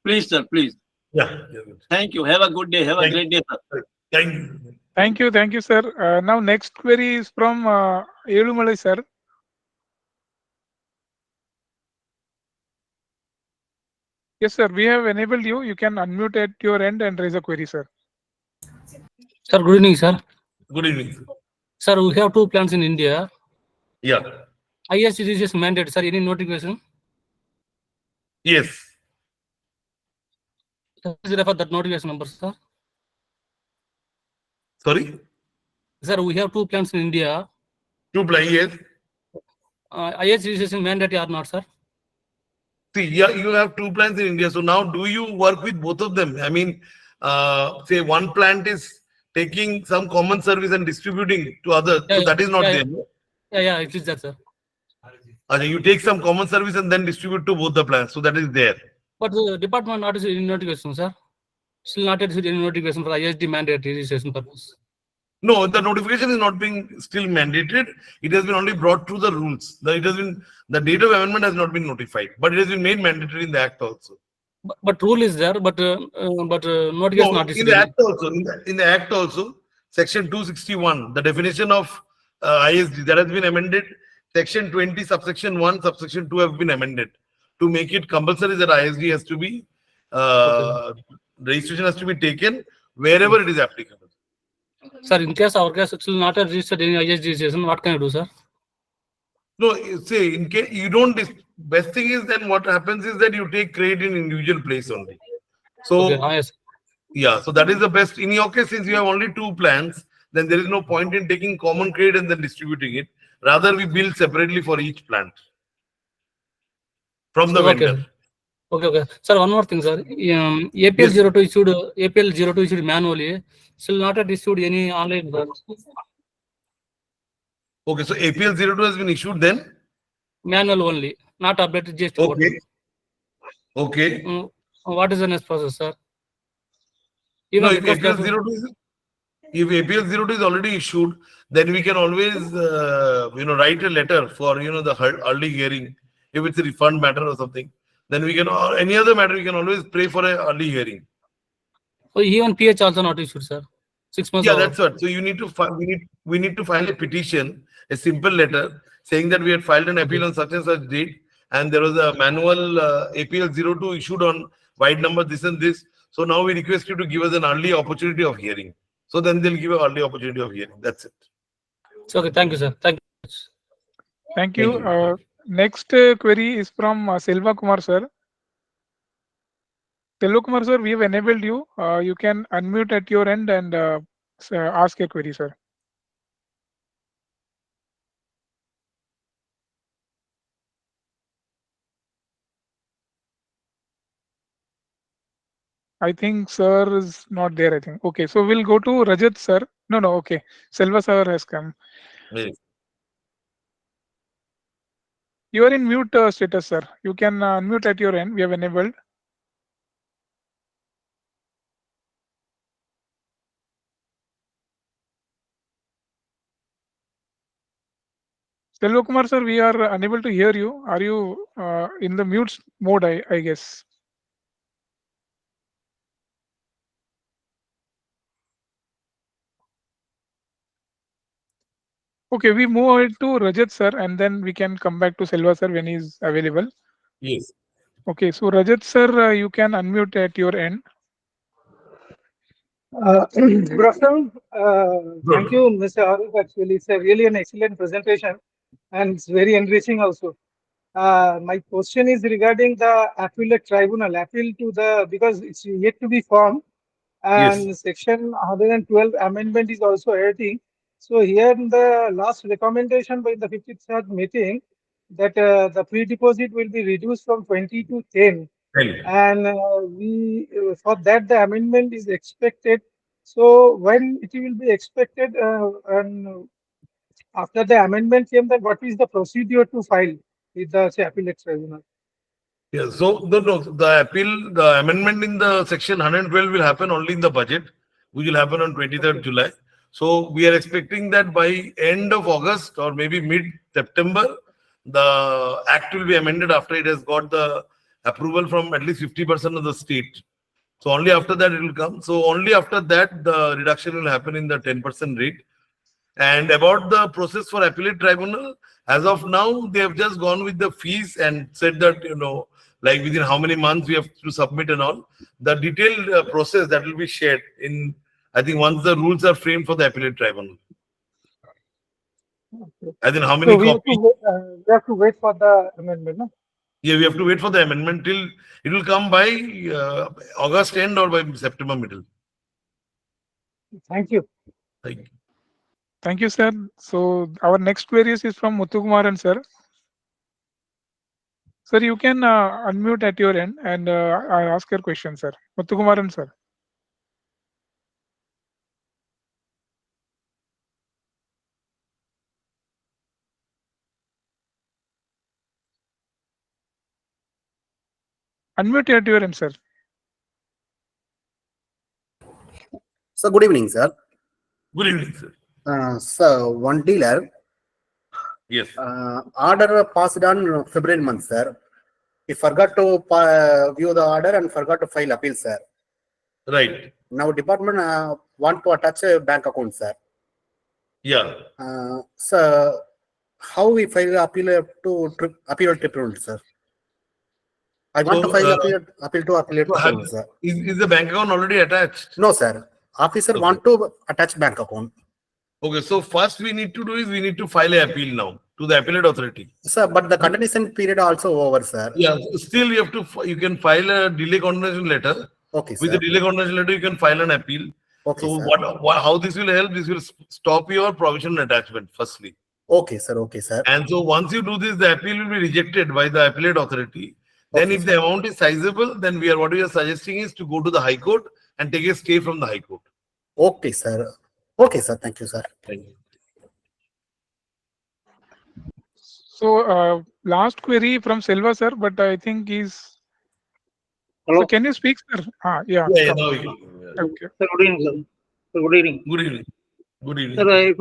Please, sir, please. Yeah. Thank you. Have a good day. Have a great day, sir. Thank you. Thank you, sir. Now next query is from Elumalai, sir. Yes, sir. We have enabled you. You can unmute at your end and raise a query, sir. Sir, good evening, sir. Good evening, sir. Sir, we have 2 plants in India. Yeah. IS is just mandate, sir. Any notification? Yes. Please refer that notification number, sir. Sorry? Sir, we have 2 plants in India. 2 plants, yes. IS registration mandatory or not, sir? See, yeah, you have 2 plants in India. So now do you work with both of them? I mean, say one plant is taking some common service and distributing to others. Yeah, so that is not yeah, there. Yeah, it is that, sir. You take some common service and then distribute to both the plants. So that is there. But the department not issued any notification, sir. Still not issued any notification for ISD mandate registration purpose. No, the notification is not being still mandated. It has been only brought through the rules. The date of amendment has not been notified, but it has been made mandatory in the act also. But rule is there, but notification not issued. In the act also, section 261, the definition of ISD that has been amended. Section 20, subsection 1, subsection 2 have been amended to make it compulsory that ISD has to be registration has to be taken wherever it is applicable. Sir, in case our case still not registered in ISD, what can I do, sir? No, say in case you don't, best thing is then what happens is that you take credit in individual place only. So Okay, yes. yeah, so that is the best. In your case, since you have only 2 plans, then there is no point in taking common credit and then distributing it. Rather, we bill separately for each plant from the Okay. vendor. Okay. Sir, one more thing, sir. APL 02 issued APL 02 issued manually. Still not issued any online. Sir. Okay, so APL 02 has been issued then? Manual only, not updated GST. Okay. Okay. What is the next process, sir? No, Even if APL 02 is already issued, then we can always write a letter for the early hearing. If it's a refund matter or something, then we can, or any other matter, we can always pray for an early hearing. Oh, even PH also not issued, sir. 6 months. Yeah, that's what. So you need to we need to file a petition, a simple letter saying that we had filed an appeal on such and such date, and there was a manual APL 02 issued on wide number this and this. So now we request you to give us an early opportunity of hearing. So then they'll give an early opportunity of hearing. That's it. Okay, thank you, sir. Thank you. Thank you. Thank you. Next query is from Selva Kumar sir. Selva Kumar sir, we have enabled you. You can unmute at your end and ask a query, sir. I think sir is not there, I think. Okay, so we'll go to Rajat sir. No, okay. Selva sir has come. Yes. You are in mute status, sir. You can unmute at your end. We have enabled. Selva Kumar sir, we are unable to hear you. Are you in the mute mode, I guess? Okay, we move on to Rajat sir and then we can come back to Selva sir when he's available. Yes. Okay, so Rajat sir, you can unmute at your end. Good afternoon. Thank you, Mr. Arup. Actually, it's really an excellent presentation and it's very enriching also. My question is regarding the appellate tribunal, appeal to the, because it's yet to be formed, and Yes. section 112 amendment is also awaiting. So here in the last recommendation by the 53rd meeting that the pre-deposit will be reduced from 20 to 10. And for that the amendment is expected. So when it will be expected, and after the amendment came, then what is the procedure to file with the appellate tribunal? Yeah. So the amendment in the section 112 will happen only in the budget, which will happen on 23rd July. So we are expecting that by end of August or maybe mid-September, the act will be amended after it has got the approval from at least 50% of the state. So only after that it will come. So only after that the reduction will happen in the 10% rate. And about the process for appellate tribunal, as of now, they have just gone with the fees and said that, like within how many months we have to submit and all. The detailed process that will be shared in, I think, once the rules are framed for the appellate tribunal. Okay. I think how many So we have to wait for the amendment, no? Yeah, we have to wait for the amendment till it will come by August end or by September middle. Thank you. Thank you. Thank you, sir. So our next query is from Muthukumaran sir. Sir, you can unmute at your end and ask your question, sir. Muthukumaran sir. Unmute at your end, sir. So good evening, sir. Good evening, sir. So one dealer Yes. order passed on February month, sir. He forgot to view the order and forgot to file appeal, sir. Right. Now department want to attach a bank account, sir. Yeah. So how we file appeal to appeal tribunal, sir? I want to file appeal to appellate tribunal, sir. Is the bank account already attached? No, sir. Officer Okay. want to attach bank account. Okay, so first we need to do is we need to file an appeal now to the appellate authority. Sir, but the continuation period also over, sir. Yeah, still you have to, you can file a delay continuation letter. Okay, With sir. the delay continuation letter, you can file an appeal. Okay, So sir. how this will help? This will stop your provisional attachment firstly. Okay, sir. Okay, sir. And so once you do this, the appeal will be rejected by the appellate authority. Then Okay, if the amount is sizable, then what we are suggesting is to go to the High Court and take a stay from the High Court. Okay, sir. Okay, sir. Thank you, sir. Thank you. So last query from Selva sir, but I think he's. Hello. So can you speak, sir? Yeah. Yeah, come. now we can. Yeah. Okay. Sir, good evening, sir. Sir, good evening. Good evening. Good evening. Sir, if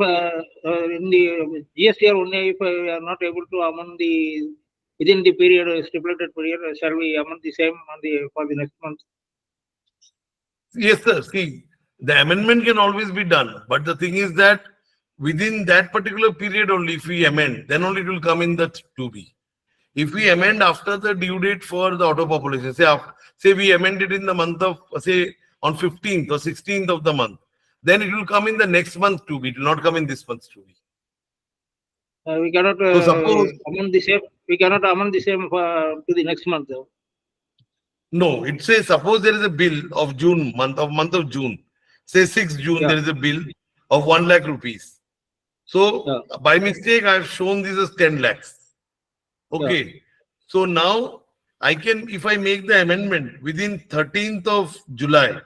in the GST only, if we are not able to amend the within the period stipulated period, shall we amend the same on the for the next month? Yes, sir. See, the amendment can always be done, but the thing is that within that particular period only, if we amend, then only it will come in the 2B. If we amend after the due date for the auto population, say we amend it in the month of, say on 15th or 16th of the month, then it will come in the next month 2B. It will not come in this month's 2B. We cannot So suppose, amend the same. We cannot amend the same to the next month. no, it says suppose there is a bill of June, month of June. Say 6th June, Yeah. there is a bill of 1 lakh rupees. So by mistake, I have shown this as 10 lakhs. Okay. So now I can, if I make the amendment within 13th of July,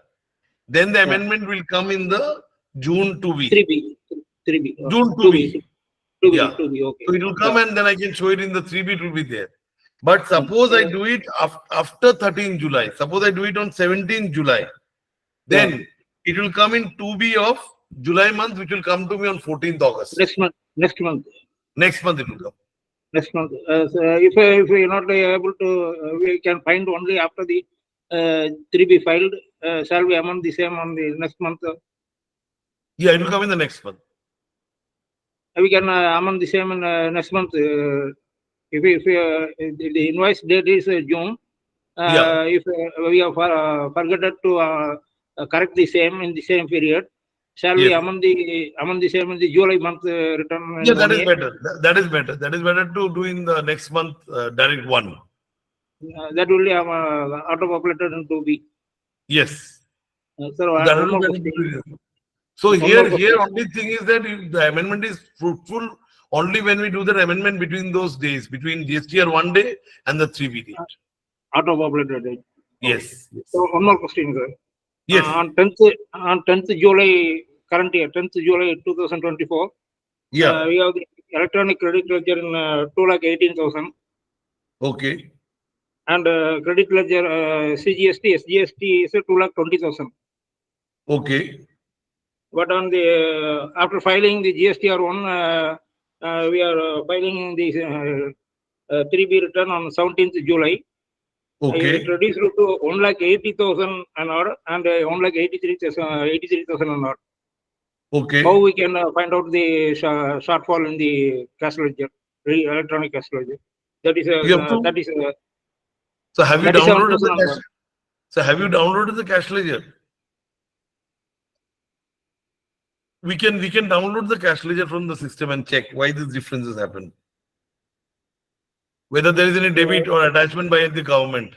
then the amendment will come in the June 2B. 3B. June 2B. 2B. Yeah. 2B. Okay. So it will come and then I can show it in the 3B, it will be there. But suppose I do it after 13th July, suppose I do it on 17th July, then it will come in 2B of July month, which will come to me on 14th August. Next month. Next month it will come. Next month. So if we are not able to, we can find only after the 3B filed. Shall we amend the same on the next month? Yeah, it will come in the next month. We can amend the same in next month. If the invoice date is June, if we have forgotten to correct the same in the same period, shall we amend the same in the July month return? Yeah, that is better. That is better. That is better to do in the next month direct one. That will be auto-populated in 2B. Yes. Sir, That one will more be question. better. So One here more question. only thing is that if the amendment is fruitful only when we do the amendment between those days, between GSTR 1 day and the 3B date. Auto-populated date. Yes. So one more question, sir. Yes. On 10th July, current year, 10th July 2024, we have the electronic credit ledger in 2,18,000. Okay. And credit ledger CGST, SGST is 2,20,000. Okay. But on the after filing the GSTR 1, we are filing the 3B return on 17th July. Okay. It reduced to 1,80,000 an hour and 1,83,000 an hour. Okay. How we can find out the shortfall in the cash ledger, electronic cash ledger? That is So have you downloaded the 37,000 cash? So have you downloaded the cash ledger? We can download the cash ledger from the system and check why these differences happen. Whether there is any debit or attachment by the government.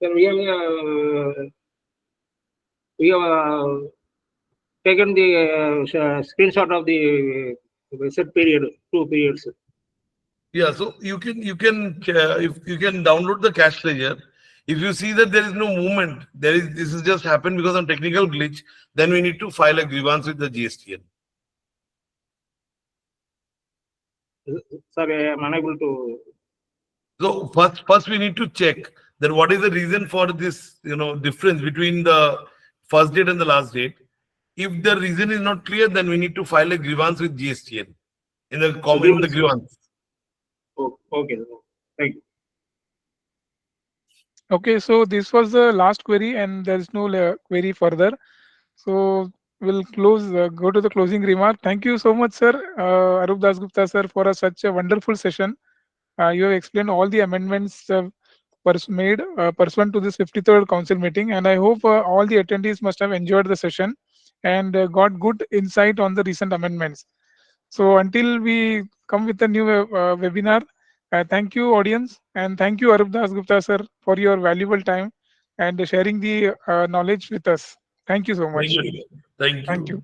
Sir, we have taken the screenshot of the set period, 2 periods. Yeah, so you can if you can download the cash ledger. If you see that there is no movement, this has just happened because of technical glitch, then we need to file a grievance with the GSTN. Sorry, I am unable to. So first we need to check that what is the reason for this difference between the first date and the last date. If the reason is not clear, then we need to file a grievance with GSTN in the comment the grievance. Oh, okay, thank you. Okay, so this was the last query, and there is no query further. So we'll go to the closing remark. Thank you so much, sir, Arup Dasgupta, sir, for such a wonderful session. You have explained all the amendments made pursuant to this 53rd council meeting, and I hope all the attendees must have enjoyed the session and got good insight on the recent amendments. So until we come with a new webinar, thank you audience, and thank you Arup Dasgupta sir for your valuable time and sharing the knowledge with us. Thank you so much. Thank you. Thank you.